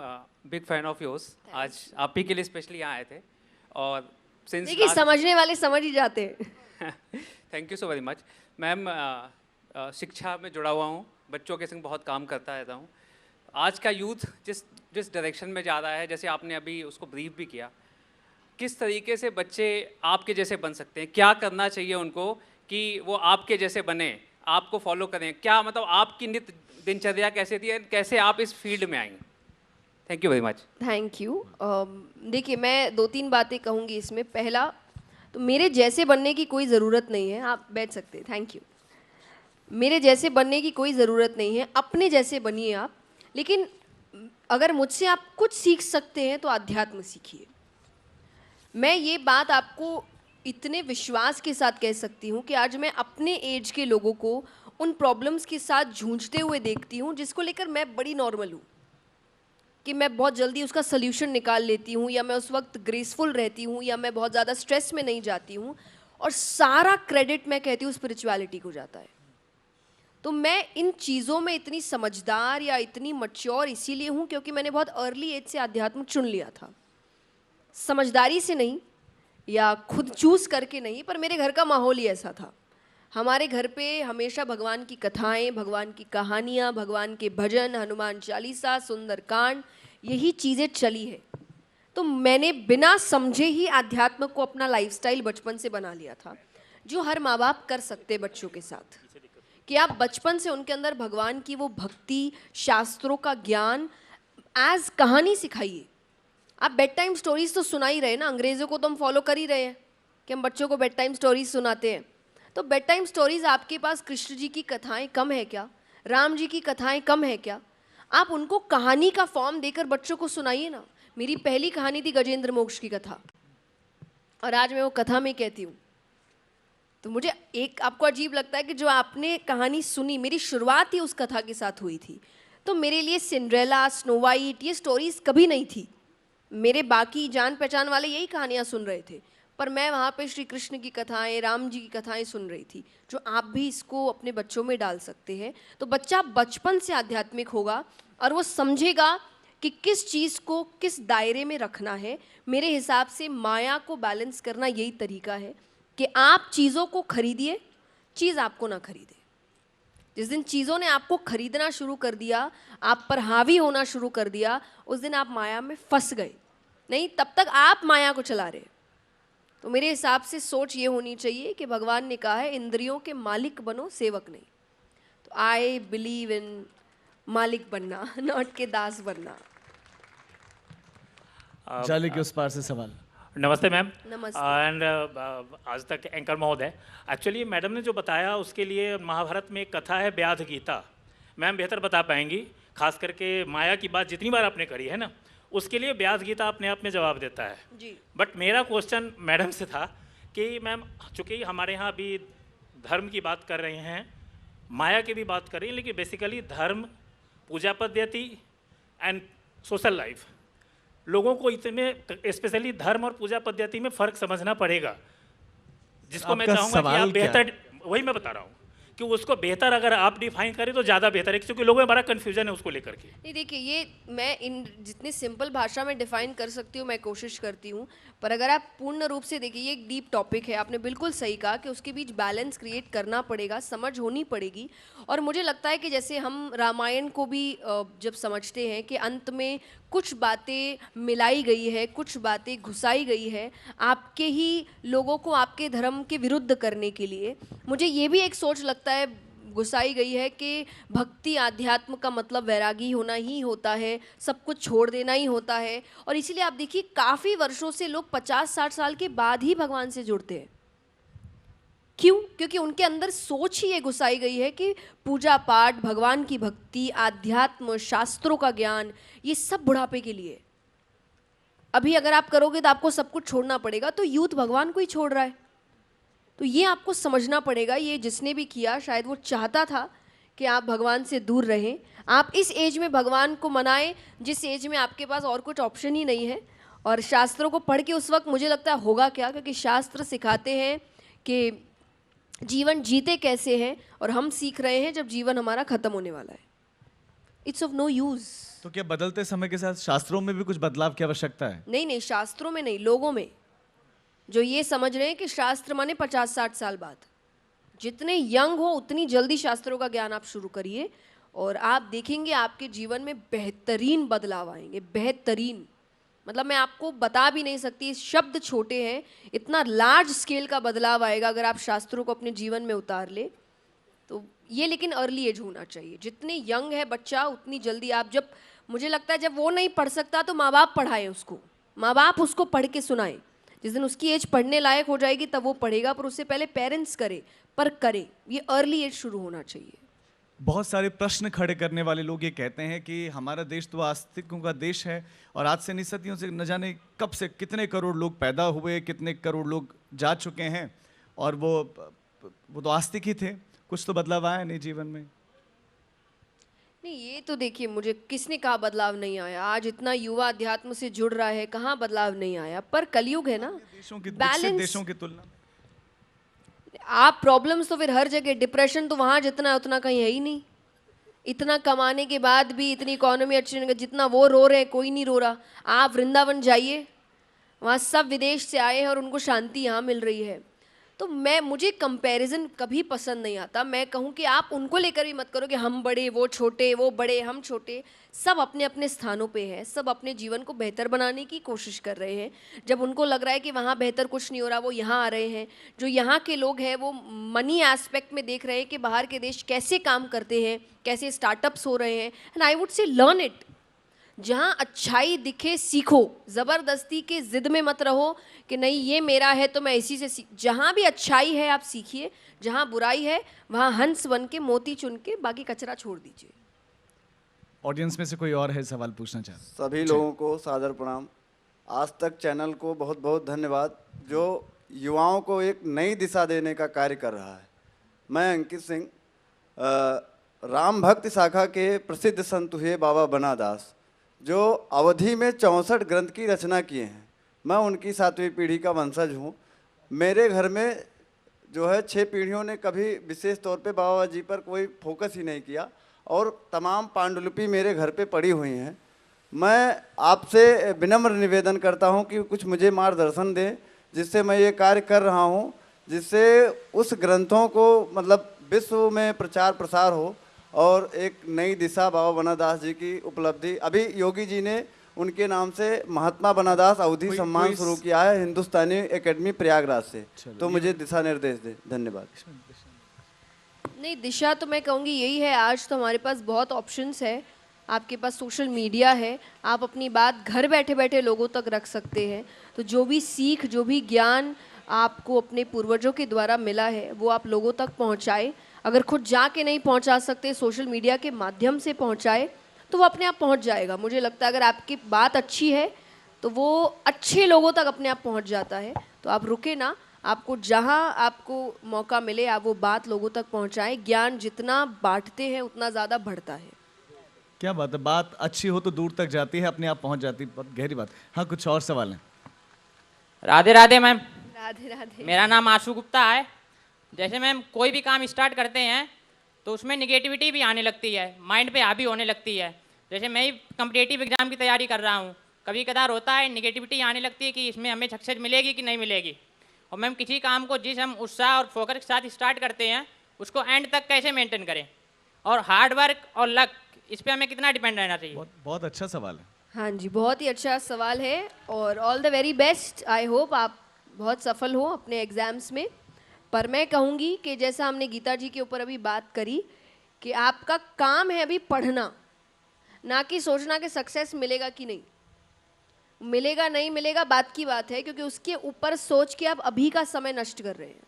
big fan of yours. आज आप ही के लिए स्पेशली यहाँ आए थे, और सिंस देखिए समझने वाले समझ ही जाते हैं। Thank you so very much ma'am. शिक्षा में जुड़ा हुआ हूँ, बच्चों के संग बहुत काम करता रहता हूँ। आज का यूथ जिस डायरेक्शन में जा रहा है, जैसे आपने अभी उसको ब्रीफ भी किया, किस तरीके से बच्चे आपके जैसे बन सकते हैं, क्या करना चाहिए उनको कि वो आपके जैसे बने, आपको फॉलो करें, क्या मतलब आपकी नित्य दिनचर्या कैसे थी, कैसे आप इस फील्ड में आएंगे? Thank you very much. Thank you. देखिए, मैं 2-3 बातें कहूँगी इसमें। पहला, तो मेरे जैसे बनने की कोई ज़रूरत नहीं है, आप बैठ सकते हैं, थैंक यू। मेरे जैसे बनने की कोई ज़रूरत नहीं है, अपने जैसे बनिए आप। लेकिन अगर मुझसे आप कुछ सीख सकते हैं तो अध्यात्म सीखिए। मैं ये बात आपको इतने विश्वास के साथ कह सकती हूँ कि आज मैं अपने एज के लोगों को उन प्रॉब्लम्स के साथ जूझते हुए देखती हूँ जिसको लेकर मैं बड़ी नॉर्मल हूँ, कि मैं बहुत जल्दी उसका सल्यूशन निकाल लेती हूँ, या मैं उस वक्त ग्रेसफुल रहती हूँ, या मैं बहुत ज़्यादा स्ट्रेस में नहीं जाती हूँ, और सारा क्रेडिट मैं कहती हूँ स्पिरिचुअलिटी को जाता है। तो मैं इन चीज़ों में इतनी समझदार या इतनी मैच्योर इसीलिए हूँ क्योंकि मैंने बहुत अर्ली एज से अध्यात्म चुन लिया था। समझदारी से नहीं या खुद चूज़ करके नहीं, पर मेरे घर का माहौल ही ऐसा था। हमारे घर पे हमेशा भगवान की कथाएं, भगवान की कहानियाँ, भगवान के भजन, हनुमान चालीसा, सुंदरकांड, यही चीज़ें चली है। तो मैंने बिना समझे ही आध्यात्म को अपना लाइफस्टाइल बचपन से बना लिया था, जो हर माँ बाप कर सकते बच्चों के साथ, कि आप बचपन से उनके अंदर भगवान की वो भक्ति, शास्त्रों का ज्ञान एज कहानी सिखाइए। आप बेड टाइम स्टोरीज तो सुना ही रहे ना, अंग्रेज़ों को तो हम फॉलो कर ही रहे हैं कि हम बच्चों को बेड टाइम स्टोरीज सुनाते हैं। तो बेड टाइम स्टोरीज आपके पास कृष्ण जी की कथाएं कम है क्या, राम जी की कथाएं कम है क्या? आप उनको कहानी का फॉर्म देकर बच्चों को सुनाइए ना। मेरी पहली कहानी थी गजेंद्र मोक्ष की कथा, और आज मैं वो कथा में कहती हूँ। तो मुझे एक, आपको अजीब लगता है कि जो आपने कहानी सुनी, मेरी शुरुआत ही उस कथा के साथ हुई थी। तो मेरे लिए सिंड्रेला, स्नो वाइट, ये स्टोरीज कभी नहीं थी। मेरे बाकी जान पहचान वाले यही कहानियाँ सुन रहे थे, पर मैं वहाँ पे श्री कृष्ण की कथाएं, राम जी की कथाएं सुन रही थी, जो आप भी इसको अपने बच्चों में डाल सकते हैं। तो बच्चा बचपन से आध्यात्मिक होगा और वो समझेगा कि किस चीज़ को किस दायरे में रखना है। मेरे हिसाब से माया को बैलेंस करना यही तरीका है कि आप चीज़ों को खरीदिए, चीज़ आपको ना खरीदे। जिस दिन चीज़ों ने आपको खरीदना शुरू कर दिया, आप पर हावी होना शुरू कर दिया, उस दिन आप माया में फंस गए। नहीं, तब तक आप माया को चला रहे। तो मेरे हिसाब से सोच ये होनी चाहिए कि भगवान ने कहा है इंद्रियों के मालिक बनो, सेवक नहीं। तो आई बिलीव इन मालिक बनना, नॉट के दास बनना। जाले के उस पार से सवाल। नमस्ते मैम। नमस्ते। एंड आज तक एंकर महोदय, एक्चुअली मैडम ने जो बताया उसके लिए महाभारत में एक कथा है व्याध गीता, मैम बेहतर बता पाएंगी, खास करके माया की बात जितनी बार आपने करी है ना, उसके लिए व्याध गीता अपने आप में जवाब देता है जी। बट मेरा क्वेश्चन मैडम से था कि मैम चूँकि हमारे यहाँ अभी धर्म की बात कर रहे हैं, माया की भी बात कर रही हैं, लेकिन बेसिकली धर्म, पूजा पद्धति एंड सोशल लाइफ, लोगों को इतने स्पेशली धर्म और पूजा पद्धति में फ़र्क समझना पड़ेगा, जिसको मैं आपका चाहूँगा कि सवाल आप क्या है? बेहतर, वही मैं बता रहा हूँ कि उसको बेहतर अगर आप डिफाइन करें तो ज़्यादा बेहतर है, क्योंकि लोगों में बड़ा कन्फ्यूजन है उसको लेकर के। नहीं, देखिए, ये मैं इन जितनी सिंपल भाषा में डिफाइन कर सकती हूँ मैं कोशिश करती हूँ, पर अगर आप पूर्ण रूप से देखिए, ये एक डीप टॉपिक है। आपने बिल्कुल सही कहा कि उसके बीच बैलेंस क्रिएट करना पड़ेगा, समझ होनी पड़ेगी। और मुझे लगता है कि जैसे हम रामायण को भी जब समझते हैं कि अंत में कुछ बातें मिलाई गई है, कुछ बातें घुसाई गई है आपके ही लोगों को आपके धर्म के विरुद्ध करने के लिए, मुझे ये भी एक सोच लगता है घुसाई गई है कि भक्ति आध्यात्म का मतलब वैरागी होना ही होता है, सब कुछ छोड़ देना ही होता है। और इसीलिए आप देखिए काफ़ी वर्षों से लोग 50-60 साल के बाद ही भगवान से जुड़ते हैं। क्यों? क्योंकि उनके अंदर सोच ही ये घुसाई गई है कि पूजा पाठ, भगवान की भक्ति, आध्यात्म, शास्त्रों का ज्ञान, ये सब बुढ़ापे के लिए। अभी अगर आप करोगे तो आपको सब कुछ छोड़ना पड़ेगा, तो यूथ भगवान को ही छोड़ रहा है। तो ये आपको समझना पड़ेगा। ये जिसने भी किया शायद वो चाहता था कि आप भगवान से दूर रहें, आप इस एज में भगवान को मनाएं जिस एज में आपके पास और कुछ ऑप्शन ही नहीं है। और शास्त्रों को पढ़ के उस वक्त मुझे लगता है होगा क्या, क्योंकि शास्त्र सिखाते हैं कि जीवन जीते कैसे हैं, और हम सीख रहे हैं जब जीवन हमारा ख़त्म होने वाला है। It's of no use. तो क्या बदलते समय के साथ शास्त्रों में भी कुछ बदलाव की आवश्यकता है? नहीं नहीं, शास्त्रों में नहीं, लोगों में, जो ये समझ रहे हैं कि शास्त्र माने 50-60 साल बाद। जितने यंग हो उतनी जल्दी शास्त्रों का ज्ञान आप शुरू करिए और आप देखेंगे आपके जीवन में बेहतरीन बदलाव आएंगे। बेहतरीन मतलब मैं आपको बता भी नहीं सकती, शब्द छोटे हैं, इतना लार्ज स्केल का बदलाव आएगा अगर आप शास्त्रों को अपने जीवन में उतार ले तो। ये लेकिन अर्ली एज होना चाहिए। जितने यंग है बच्चा उतनी जल्दी आप, जब मुझे लगता है जब वो नहीं पढ़ सकता तो माँ बाप पढ़ाएं उसको, माँ बाप उसको पढ़ के सुनाएं। जिस दिन उसकी एज पढ़ने लायक हो जाएगी तब वो पढ़ेगा, पर उससे पहले पेरेंट्स करे, पर करे। ये अर्ली एज शुरू होना चाहिए। बहुत सारे प्रश्न खड़े करने वाले लोग ये कहते हैं कि हमारा देश तो आस्तिकों का देश है और आज से नहीं सदियों से न जाने कब से कितने करोड़ लोग पैदा हुए, कितने करोड़ लोग जा चुके हैं और वो तो आस्तिक ही थे, कुछ तो बदलाव आया नहीं जीवन में। नहीं, ये तो देखिए, मुझे किसने कहा बदलाव नहीं आया? आज इतना युवा अध्यात्म से जुड़ रहा है, कहाँ बदलाव नहीं आया? पर कलयुग है ना, देशों की बैलेंस। देशों की तुलना में आप प्रॉब्लम्स तो फिर हर जगह, डिप्रेशन तो वहाँ जितना है उतना कहीं है ही नहीं। इतना कमाने के बाद भी, इतनी इकोनॉमी अच्छी नहीं, जितना वो रो रहे हैं कोई नहीं रो रहा। आप वृंदावन जाइए, वहाँ सब विदेश से आए हैं और उनको शांति यहाँ मिल रही है। तो मुझे कंपैरिजन कभी पसंद नहीं आता। मैं कहूँ कि आप उनको लेकर भी मत करो कि हम बड़े वो छोटे, वो बड़े हम छोटे। सब अपने अपने स्थानों पे हैं, सब अपने जीवन को बेहतर बनाने की कोशिश कर रहे हैं। जब उनको लग रहा है कि वहाँ बेहतर कुछ नहीं हो रहा, वो यहाँ आ रहे हैं। जो यहाँ के लोग हैं वो मनी एस्पेक्ट में देख रहे हैं कि बाहर के देश कैसे काम करते हैं, कैसे स्टार्टअप्स हो रहे हैं। And I would say learn it. जहाँ अच्छाई दिखे सीखो, ज़बरदस्ती के ज़िद में मत रहो कि नहीं ये मेरा है तो मैं इसी से जहाँ भी अच्छाई है आप सीखिए, जहाँ बुराई है वहाँ हंस बन के मोती चुन के बाकी कचरा छोड़ दीजिए। ऑडियंस में से कोई और है सवाल पूछना चाहता? सभी लोगों को सादर प्रणाम। आज तक चैनल को बहुत बहुत धन्यवाद, जो युवाओं को एक नई दिशा देने का कार्य कर रहा है। मैं अंकित सिंह, राम भक्ति शाखा के प्रसिद्ध संत हुए बाबा बनादास, जो अवधि में 64 ग्रंथ की रचना किए हैं। मैं उनकी 7वीं पीढ़ी का वंशज हूँ। मेरे घर में जो है 6 पीढ़ियों ने कभी विशेष तौर पे बाबा जी पर कोई फोकस ही नहीं किया और तमाम पांडुलिपि मेरे घर पे पड़ी हुई हैं। मैं आपसे विनम्र निवेदन करता हूं कि कुछ मुझे मार्गदर्शन दें जिससे मैं ये कार्य कर रहा हूं, जिससे उस ग्रंथों को मतलब विश्व में प्रचार प्रसार हो और एक नई दिशा बाबा बनादास जी की उपलब्धि। अभी योगी जी ने उनके नाम से महात्मा बनादास अवधि सम्मान शुरू किया है हिंदुस्तानी एकेडमी प्रयागराज से, तो मुझे दिशा निर्देश दें। धन्यवाद। नहीं, दिशा तो मैं कहूँगी यही है, आज तो हमारे पास बहुत ऑप्शंस है, आपके पास सोशल मीडिया है, आप अपनी बात घर बैठे बैठे लोगों तक रख सकते हैं। तो जो भी सीख, जो भी ज्ञान आपको अपने पूर्वजों के द्वारा मिला है वो आप लोगों तक पहुंचाए। अगर खुद जाके नहीं पहुंचा सकते, सोशल मीडिया के माध्यम से पहुंचाए तो वो अपने आप पहुंच जाएगा। मुझे लगता है अगर आपकी बात अच्छी है तो वो अच्छे लोगों तक अपने आप पहुंच जाता है। तो आप रुके ना, आपको जहां आपको मौका मिले आप वो बात लोगों तक पहुंचाएं। ज्ञान जितना बांटते हैं उतना ज़्यादा बढ़ता है। क्या बात है, बात अच्छी हो तो दूर तक जाती है, अपने आप पहुंच जाती है। बहुत गहरी बात। हाँ, कुछ और सवाल हैं? राधे राधे मैम। राधे राधे। मेरा नाम आशु गुप्ता है। जैसे मैम कोई भी काम स्टार्ट करते हैं तो उसमें निगेटिविटी भी आने लगती है, माइंड पे हावी होने लगती है। जैसे मैं ही कम्पिटेटिव एग्जाम की तैयारी कर रहा हूँ, कभी कदार होता है निगेटिविटी आने लगती है कि इसमें हमें सक्सेस मिलेगी कि नहीं मिलेगी। और मैम किसी काम को जिस हम उत्साह और फोकस के साथ स्टार्ट करते हैं उसको एंड तक कैसे मेंटेन करें, और हार्ड वर्क और लक इस पर हमें कितना डिपेंड रहना चाहिए? बहुत अच्छा सवाल है। हाँ जी, बहुत ही अच्छा सवाल है और all the very best. I hope आप बहुत सफल हो अपने एग्ज़ाम्स में। पर मैं कहूँगी कि जैसा हमने गीता जी के ऊपर अभी बात करी कि आपका काम है अभी पढ़ना, ना कि सोचना कि सक्सेस मिलेगा कि नहीं मिलेगा। नहीं मिलेगा बात की बात है, क्योंकि उसके ऊपर सोच के आप अभी का समय नष्ट कर रहे हैं।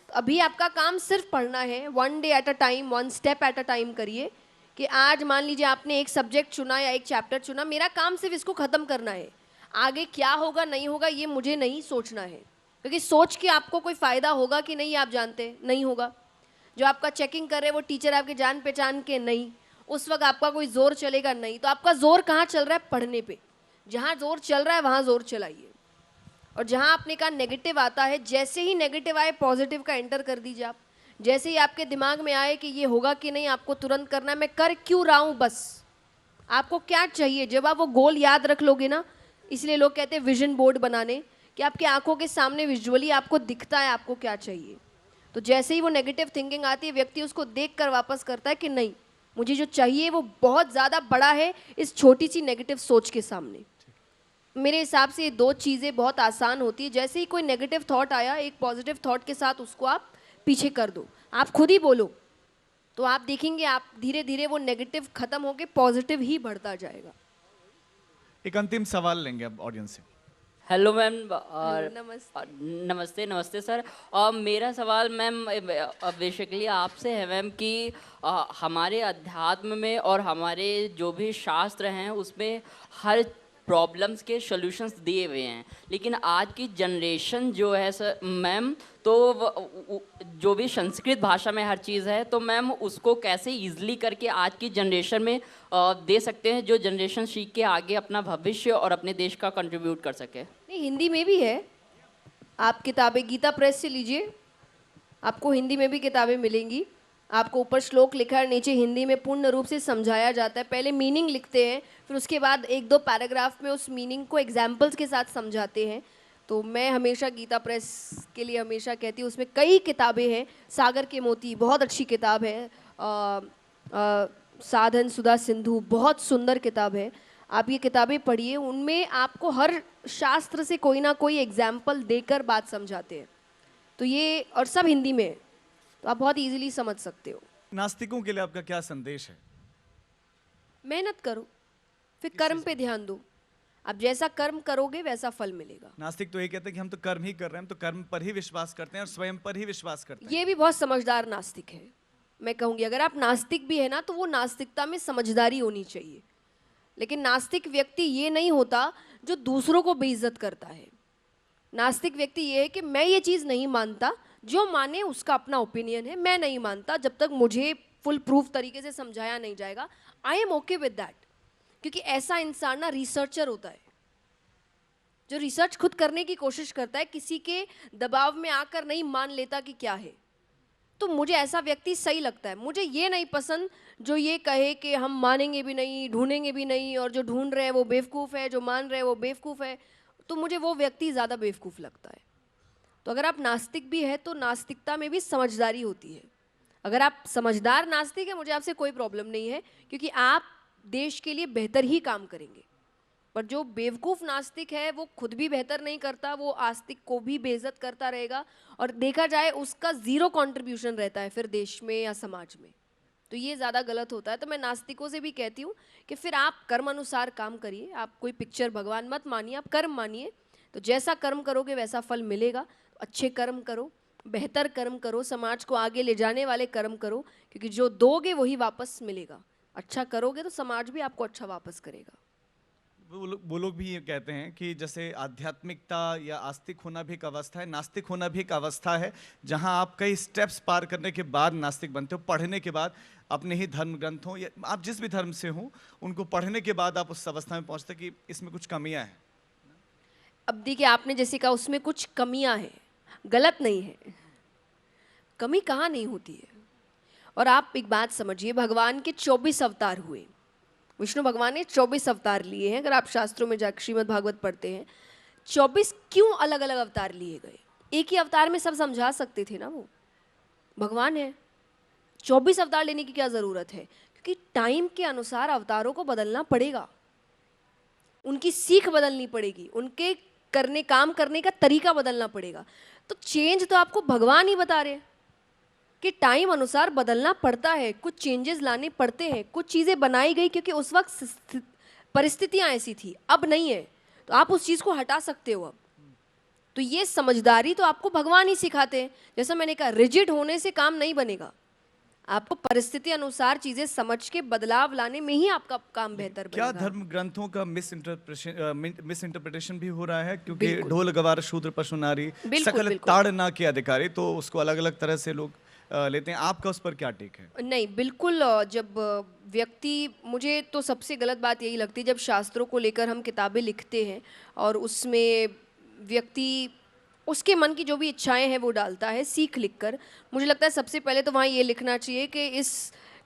तो अभी आपका काम सिर्फ पढ़ना है, 1 day at a time, 1 step at a time करिए। कि आज मान लीजिए आपने एक सब्जेक्ट चुना या एक चैप्टर चुना, मेरा काम सिर्फ इसको ख़त्म करना है। आगे क्या होगा नहीं होगा ये मुझे नहीं सोचना है, क्योंकि सोच के आपको कोई फ़ायदा होगा कि नहीं आप जानते नहीं होगा। जो आपका चेकिंग कर रहे हैं वो टीचर आपके जान पहचान के नहीं, उस वक्त आपका कोई जोर चलेगा नहीं। तो आपका जोर कहाँ चल रहा है? पढ़ने पे। जहाँ जोर चल रहा है वहाँ जोर चलाइए। और जहाँ आपने कहा नेगेटिव आता है, जैसे ही नेगेटिव आए पॉजिटिव का एंटर कर दीजिए आप। जैसे ही आपके दिमाग में आए कि ये होगा कि नहीं, आपको तुरंत करना है मैं कर क्यों रहा हूँ, बस आपको क्या चाहिए। जब आप वो गोल याद रख लोगे ना, इसलिए लोग कहते हैं विजन बोर्ड बनाने, कि आपकी आंखों के सामने विजुअली आपको दिखता है आपको क्या चाहिए। तो जैसे ही वो नेगेटिव थिंकिंग आती है, व्यक्ति उसको देख कर वापस करता है कि नहीं, मुझे जो चाहिए वो बहुत ज़्यादा बड़ा है इस छोटी सी नेगेटिव सोच के सामने। मेरे हिसाब से ये 2 चीज़ें बहुत आसान होती है। जैसे ही कोई नेगेटिव थॉट आया, एक पॉजिटिव थॉट के साथ उसको आप पीछे कर दो, आप खुद ही बोलो, तो आप देखेंगे आप धीरे धीरे वो नेगेटिव खत्म होके पॉजिटिव ही बढ़ता जाएगा। एक अंतिम सवाल लेंगे अब ऑडियंस से। हेलो मैम और नमस्ते। नमस्ते सर। और मेरा सवाल मैम बेसिकली आपसे है मैम कि हमारे अध्यात्म में और हमारे जो भी शास्त्र हैं उसमें हर प्रॉब्लम्स के सॉल्यूशंस दिए हुए हैं, लेकिन आज की जनरेशन जो है सर मैम, तो जो भी संस्कृत भाषा में हर चीज़ है, तो मैम उसको कैसे ईजिली करके आज की जनरेशन में दे सकते हैं, जो जनरेशन सीख के आगे अपना भविष्य और अपने देश का कंट्रीब्यूट कर सके? नहीं, हिंदी में भी है। आप किताबें गीता प्रेस से लीजिए, आपको हिंदी में भी किताबें मिलेंगी। आपको ऊपर श्लोक लिखा है, नीचे हिंदी में पूर्ण रूप से समझाया जाता है। पहले मीनिंग लिखते हैं, फिर उसके बाद 1-2 पैराग्राफ में उस मीनिंग को एग्जाम्पल्स के साथ समझाते हैं। तो मैं हमेशा गीता प्रेस के लिए हमेशा कहती हूँ, उसमें कई किताबें हैं। सागर के मोती बहुत अच्छी किताब है, साधन सुधा सिंधु बहुत सुंदर किताब है। आप ये किताबें पढ़िए, उनमें आपको हर शास्त्र से कोई ना कोई एग्जाम्पल देकर बात समझाते हैं। तो ये, और सब हिंदी में है, तो आप बहुत इजीली समझ सकते हो। नास्तिकों के लिए आपका क्या संदेश है? मेहनत करो, फिर कर्म पे ध्यान दो। आप जैसा कर्म करोगे वैसा फल मिलेगा। नास्तिक तो ये कहते हैं कि हम तो कर्म ही कर रहे हैं, हम तो कर्म पर ही विश्वास करते हैं और स्वयं पर ही विश्वास करते हैं। ये भी बहुत समझदार नास्तिक है। मैं कहूँगी अगर आप नास्तिक भी है ना, तो वो नास्तिकता में समझदारी होनी चाहिए। लेकिन नास्तिक व्यक्ति ये नहीं होता जो दूसरों को बेइज्जत करता है। नास्तिक व्यक्ति ये है कि मैं ये चीज़ नहीं मानता, जो माने उसका अपना ओपिनियन है, मैं नहीं मानता जब तक मुझे फुल प्रूफ तरीके से समझाया नहीं जाएगा। I am okay with that, क्योंकि ऐसा इंसान ना रिसर्चर होता है। जो रिसर्च खुद करने की कोशिश करता है, किसी के दबाव में आकर नहीं मान लेता कि क्या है, तो मुझे ऐसा व्यक्ति सही लगता है। मुझे ये नहीं पसंद जो ये कहे कि हम मानेंगे भी नहीं, ढूंढेंगे भी नहीं, और जो ढूंढ रहे हैं वो बेवकूफ़ है, जो मान रहे हैं वो बेवकूफ़ है। तो मुझे वो व्यक्ति ज़्यादा बेवकूफ़ लगता है। तो अगर आप नास्तिक भी है तो नास्तिकता में भी समझदारी होती है। अगर आप समझदार नास्तिक है, मुझे आपसे कोई प्रॉब्लम नहीं है, क्योंकि आप देश के लिए बेहतर ही काम करेंगे। पर जो बेवकूफ़ नास्तिक है वो खुद भी बेहतर नहीं करता, वो आस्तिक को भी बेइज्जत करता रहेगा, और देखा जाए उसका ज़ीरो कंट्रीब्यूशन रहता है फिर देश में या समाज में। तो ये ज़्यादा गलत होता है। तो मैं नास्तिकों से भी कहती हूँ कि फिर आप कर्म अनुसार काम करिए, आप कोई पिक्चर भगवान मत मानिए, आप कर्म मानिए। तो जैसा कर्म करोगे वैसा फल मिलेगा। तो अच्छे कर्म करो, बेहतर कर्म करो, समाज को आगे ले जाने वाले कर्म करो, क्योंकि जो दोगे वही वापस मिलेगा। अच्छा करोगे तो समाज भी आपको अच्छा वापस करेगा। वो लोग भी ये कहते हैं कि जैसे आध्यात्मिकता या आस्तिक होना भी एक अवस्था है, नास्तिक होना भी एक अवस्था है, जहां आप कई स्टेप्स पार करने के बाद नास्तिक बनते हो। पढ़ने के बाद अपने ही धर्म ग्रंथों या आप जिस भी धर्म से हो उनको पढ़ने के बाद आप उस अवस्था में पहुंचते कि इसमें कुछ कमियां हैं। अब देखिए, आपने जैसे कहा उसमें कुछ कमियां हैं, गलत नहीं है, कमी कहाँ नहीं होती है। और आप एक बात समझिए, भगवान के 24 अवतार हुए, विष्णु भगवान ने 24 अवतार लिए हैं। अगर आप शास्त्रों में जाकर श्रीमद् भागवत पढ़ते हैं, 24 क्यों अलग अलग अवतार लिए गए? एक ही अवतार में सब समझा सकते थे ना, वो भगवान है। 24 अवतार लेने की क्या ज़रूरत है? क्योंकि टाइम के अनुसार अवतारों को बदलना पड़ेगा, उनकी सीख बदलनी पड़ेगी, उनके काम करने का तरीका बदलना पड़ेगा। तो चेंज तो आपको भगवान ही बता रहे हैं कि टाइम अनुसार बदलना पड़ता है, कुछ चेंजेस लाने पड़ते हैं। कुछ चीज़ें बनाई गई क्योंकि उस वक्त परिस्थितियां ऐसी थी, अब नहीं है, तो आप उस चीज़ को हटा सकते हो अब। तो ये समझदारी तो आपको भगवान ही सिखाते हैं। जैसा मैंने कहा, रिजिड होने से काम नहीं बनेगा, आपको परिस्थिति अनुसार चीज़ें समझ के बदलाव लाने में ही आपका काम बेहतर क्या बनेगा। धर्म ग्रंथों का मिस इंटरप्रिटेशन भी हो रहा है? क्योंकि बिल्कुल। ढोल गवार शूद्र पशु नारी बिल्कुल, सकल बिल्कुल। ताड़ना के अधिकारी, तो उसको अलग अलग तरह से लोग लेते हैं। आपका उस पर क्या टेक है? नहीं, बिल्कुल। जब व्यक्ति, मुझे तो सबसे गलत बात यही लगती है जब शास्त्रों को लेकर हम किताबें लिखते हैं और उसमें व्यक्ति उसके मन की जो भी इच्छाएं हैं वो डालता है सीख लिखकर। मुझे लगता है सबसे पहले तो वहाँ ये लिखना चाहिए कि इस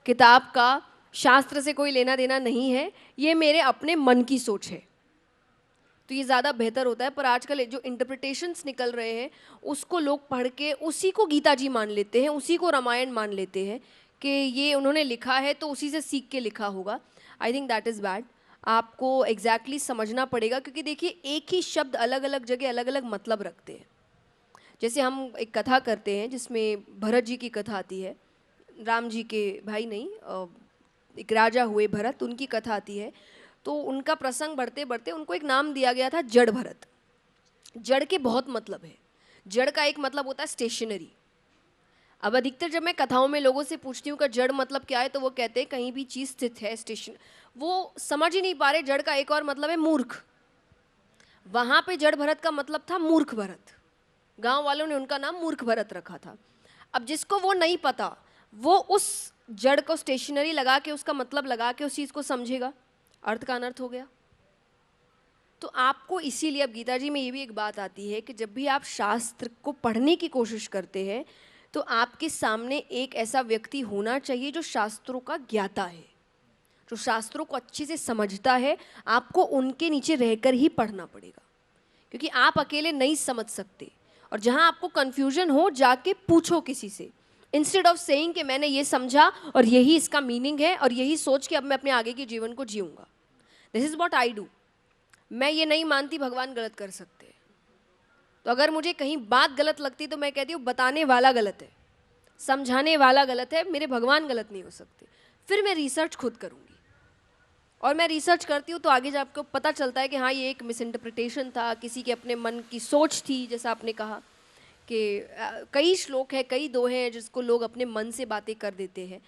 किताब का शास्त्र से कोई लेना देना नहीं है, ये मेरे अपने मन की सोच है। तो ये ज़्यादा बेहतर होता है। पर आजकल जो इंटरप्रिटेशंस निकल रहे हैं उसको लोग पढ़ के उसी को गीता जी मान लेते हैं, उसी को रामायण मान लेते हैं कि ये उन्होंने लिखा है तो उसी से सीख के लिखा होगा। I think that is bad. आपको एग्जैक्टली समझना पड़ेगा, क्योंकि देखिए एक ही शब्द अलग अलग जगह अलग अलग मतलब रखते हैं। जैसे हम एक कथा करते हैं जिसमें भरत जी की कथा आती है, राम जी के भाई नहीं, एक राजा हुए भरत, उनकी कथा आती है। तो उनका प्रसंग बढ़ते बढ़ते उनको एक नाम दिया गया था जड़ भरत। जड़ के बहुत मतलब है। जड़ का एक मतलब होता है स्टेशनरी। अब अधिकतर जब मैं कथाओं में लोगों से पूछती हूँ कि जड़ मतलब क्या है, तो वो कहते हैं कहीं भी चीज़ स्थित है, स्टेशन। वो समझ ही नहीं पा रहे जड़ का एक और मतलब है मूर्ख। वहाँ पे जड़ भरत का मतलब था मूर्ख भरत। गांव वालों ने उनका नाम मूर्ख भरत रखा था। अब जिसको वो नहीं पता वो उस जड़ को स्टेशनरी लगा के, उसका मतलब लगा के उस चीज़ को समझेगा, अर्थ का अनर्थ हो गया। तो आपको इसीलिए अब गीता जी में ये भी एक बात आती है कि जब भी आप शास्त्र को पढ़ने की कोशिश करते हैं तो आपके सामने एक ऐसा व्यक्ति होना चाहिए जो शास्त्रों का ज्ञाता है, जो शास्त्रों को अच्छे से समझता है। आपको उनके नीचे रहकर ही पढ़ना पड़ेगा, क्योंकि आप अकेले नहीं समझ सकते। और जहाँ आपको कन्फ्यूजन हो जाके पूछो किसी से, इंस्टेड ऑफ सेइंग कि मैंने ये समझा और यही इसका मीनिंग है और यही सोच के अब मैं अपने आगे के जीवन को जीऊँगा। This is what I do. मैं ये नहीं मानती भगवान गलत कर सकते हैं। तो अगर मुझे कहीं बात गलत लगती तो मैं कहती हूँ बताने वाला गलत है, समझाने वाला गलत है, मेरे भगवान गलत नहीं हो सकते। फिर मैं रिसर्च खुद करूँगी, और मैं रिसर्च करती हूँ तो आगे जब आपको पता चलता है कि हाँ ये एक मिस इंटरप्रिटेशन था, किसी के अपने मन की सोच थी। जैसा आपने कहा कि कई श्लोक है, कई दोहे हैं जिसको लोग अपने मन से बातें कर देते हैं।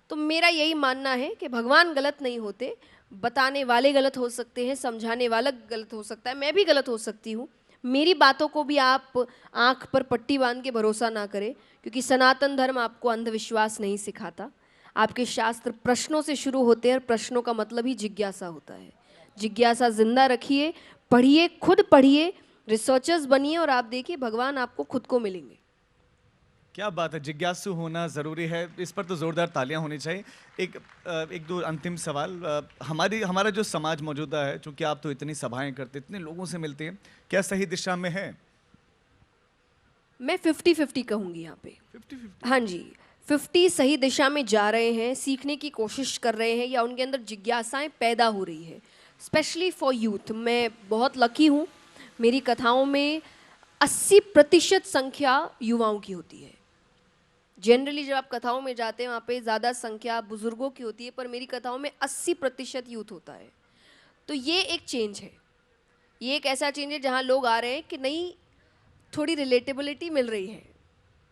तो मेरा यही मानना है कि भगवान गलत नहीं होते, बताने वाले गलत हो सकते हैं, समझाने वाला गलत हो सकता है, मैं भी गलत हो सकती हूँ। मेरी बातों को भी आप आँख पर पट्टी बांध के भरोसा ना करें, क्योंकि सनातन धर्म आपको अंधविश्वास नहीं सिखाता। आपके शास्त्र प्रश्नों से शुरू होते हैं और प्रश्नों का मतलब ही जिज्ञासा होता है। जिज्ञासा जिंदा रखिए, पढ़िए, खुद पढ़िए, रिसर्चर्स बनिए और आप देखिए भगवान आपको खुद को मिलेंगे। क्या बात है, जिज्ञासु होना ज़रूरी है, इस पर तो ज़ोरदार तालियां होनी चाहिए। एक दो अंतिम सवाल, हमारा जो समाज मौजूदा है, चूंकि आप तो इतनी सभाएं करते, इतने लोगों से मिलते हैं, क्या सही दिशा में है? मैं 50-50 कहूँगी यहाँ पे। 50-50? हाँ जी, 50 सही दिशा में जा रहे हैं, सीखने की कोशिश कर रहे हैं या उनके अंदर जिज्ञासाएं पैदा हो रही है, स्पेशली फॉर यूथ। मैं बहुत लकी हूँ, मेरी कथाओं में 80% संख्या युवाओं की होती है। जनरली जब आप कथाओं में जाते हैं वहाँ पे ज़्यादा संख्या बुजुर्गों की होती है, पर मेरी कथाओं में 80% यूथ होता है। तो ये एक चेंज है, ये एक ऐसा चेंज है जहाँ लोग आ रहे हैं कि नहीं, थोड़ी रिलेटेबिलिटी मिल रही है,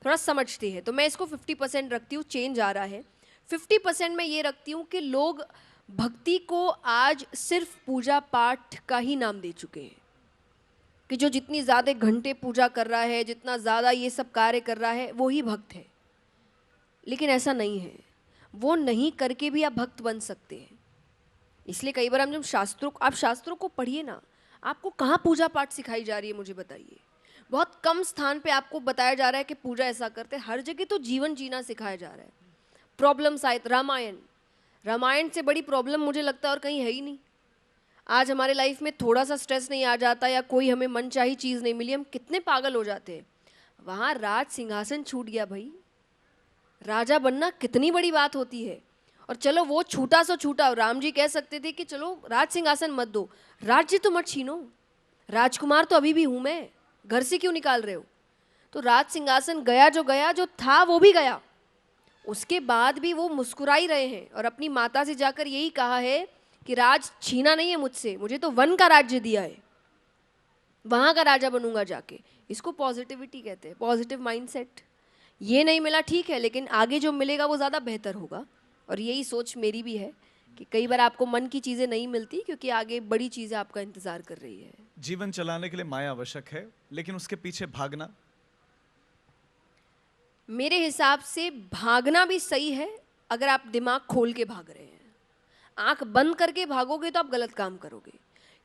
थोड़ा समझते हैं। तो मैं इसको 50% रखती हूँ, चेंज आ रहा है। 50% मैं ये रखती हूँ कि लोग भक्ति को आज सिर्फ पूजा पाठ का ही नाम दे चुके हैं, कि जो जितनी ज़्यादा घंटे पूजा कर रहा है, जितना ज़्यादा ये सब कार्य कर रहा है, वो ही भक्त है। लेकिन ऐसा नहीं है, वो नहीं करके भी आप भक्त बन सकते हैं। इसलिए कई बार हम जब आप शास्त्रों को पढ़िए ना, आपको कहाँ पूजा पाठ सिखाई जा रही है मुझे बताइए। बहुत कम स्थान पे आपको बताया जा रहा है कि पूजा ऐसा करते हैं, हर जगह तो जीवन जीना सिखाया जा रहा है। प्रॉब्लम्स आए, रामायण से बड़ी प्रॉब्लम मुझे लगता है और कहीं है ही नहीं। आज हमारे लाइफ में थोड़ा सा स्ट्रेस नहीं आ जाता या कोई हमें मनचाही चीज़ नहीं मिली, हम कितने पागल हो जाते हैं। वहाँ राज सिंहासन छूट गया भाई, राजा बनना कितनी बड़ी बात होती है। और चलो वो छूटा सो छूटा, राम जी कह सकते थे कि चलो राज सिंहासन मत दो, राज्य तो मत छीनो, राजकुमार तो अभी भी हूँ मैं, घर से क्यों निकाल रहे हो। तो राज सिंहासन गया, जो था वो भी गया। उसके बाद भी वो मुस्कुरा ही रहे हैं और अपनी माता से जाकर यही कहा है कि राज छीना नहीं है मुझसे, मुझे तो वन का राज्य दिया है, वहाँ का राजा बनूंगा जाके। इसको पॉजिटिविटी कहते हैं, पॉजिटिव माइंडसेट। ये नहीं मिला ठीक है, लेकिन आगे जो मिलेगा वो ज़्यादा बेहतर होगा। और यही सोच मेरी भी है कि कई बार आपको मन की चीज़ें नहीं मिलती, क्योंकि आगे बड़ी चीज़ें आपका इंतज़ार कर रही है। जीवन चलाने के लिए माया आवश्यक है, लेकिन उसके पीछे भागना, मेरे हिसाब से भागना भी सही है अगर आप दिमाग खोल के भाग रहे हैं। आंख बंद करके भागोगे तो आप गलत काम करोगे।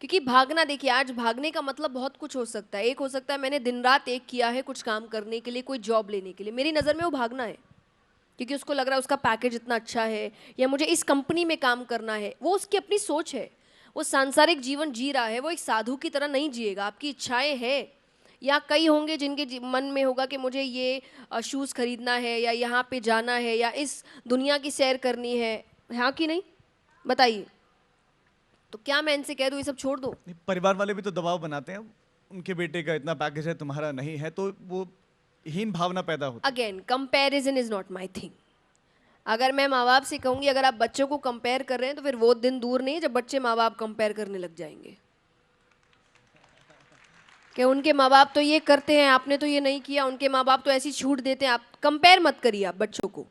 क्योंकि भागना, देखिए आज भागने का मतलब बहुत कुछ हो सकता है। एक हो सकता है मैंने दिन रात एक किया है कुछ काम करने के लिए, कोई जॉब लेने के लिए, मेरी नज़र में वो भागना है, क्योंकि उसको लग रहा है उसका पैकेज इतना अच्छा है या मुझे इस कंपनी में काम करना है। वो उसकी अपनी सोच है, वो सांसारिक जीवन जी रहा है, वो एक साधु की तरह नहीं जिएगा। आपकी इच्छाएं हैं, या कई होंगे जिनके मन में होगा कि मुझे ये शूज़ खरीदना है या यहाँ पे जाना है या इस दुनिया की सैर करनी है, हाँ कि नहीं बताइए। तो क्या मैं इनसे कह दूँ ये सब छोड़ दो? परिवार वाले भी तो दबाव बनाते हैं, उनके बेटे का इतना पैकेज है तुम्हारा नहीं है, तो वो हीन भावना पैदा होती है। Again comparison is not my thing. अगर मैं माँ बाप से कहूँगी अगर आप बच्चों को कंपेयर कर रहे हैं तो फिर वो दिन दूर नहीं जब बच्चे माँ बाप कंपेयर करने लग जाएंगे कि उनके माँ बाप तो ये करते हैं, आपने तो ये नहीं किया, उनके माँ बाप तो ऐसी छूट देते हैं। आप कंपेयर मत करिए, आप बच्चों को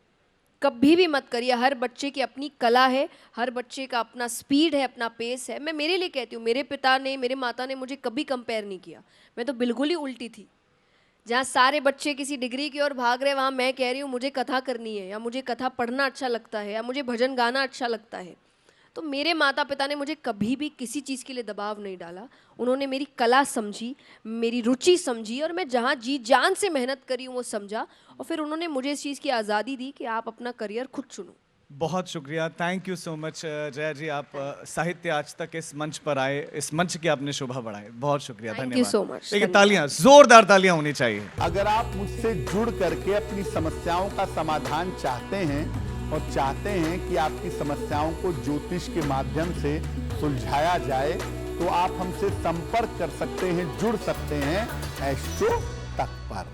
कभी भी मत करिए। हर बच्चे की अपनी कला है, हर बच्चे का अपना स्पीड है, अपना पेस है। मैं मेरे लिए कहती हूँ, मेरे पिता ने, मेरे माता ने मुझे कभी कंपेयर नहीं किया। मैं तो बिल्कुल ही उल्टी थी। जहाँ सारे बच्चे किसी डिग्री की ओर भाग रहे, वहाँ मैं कह रही हूँ मुझे कथा करनी है, या मुझे कथा पढ़ना अच्छा लगता है, या मुझे भजन गाना अच्छा लगता है। तो मेरे माता पिता ने मुझे कभी भी किसी चीज़ के लिए दबाव नहीं डाला। उन्होंने मेरी कला समझी, मेरी रुचि समझी, और मैं जहाँ जी जान से मेहनत करी हूँ वो समझा, और फिर उन्होंने मुझे इस चीज़ की आज़ादी दी कि आप अपना करियर खुद चुनो। बहुत शुक्रिया, thank you so much Jaya ji. आप साहित्य आज तक इस मंच पर आए, इस मंच की आपने शोभा बढ़ाई, बहुत शुक्रिया, Thank you धन्यवाद। so much. देखिए तालियां, जोरदार तालियां होनी चाहिए। अगर आप मुझसे जुड़ करके अपनी समस्याओं का समाधान चाहते हैं और चाहते हैं कि आपकी समस्याओं को ज्योतिष के माध्यम से सुलझाया जाए, तो आप हमसे संपर्क कर सकते हैं, जुड़ सकते हैं एस्ट्रो तक पर।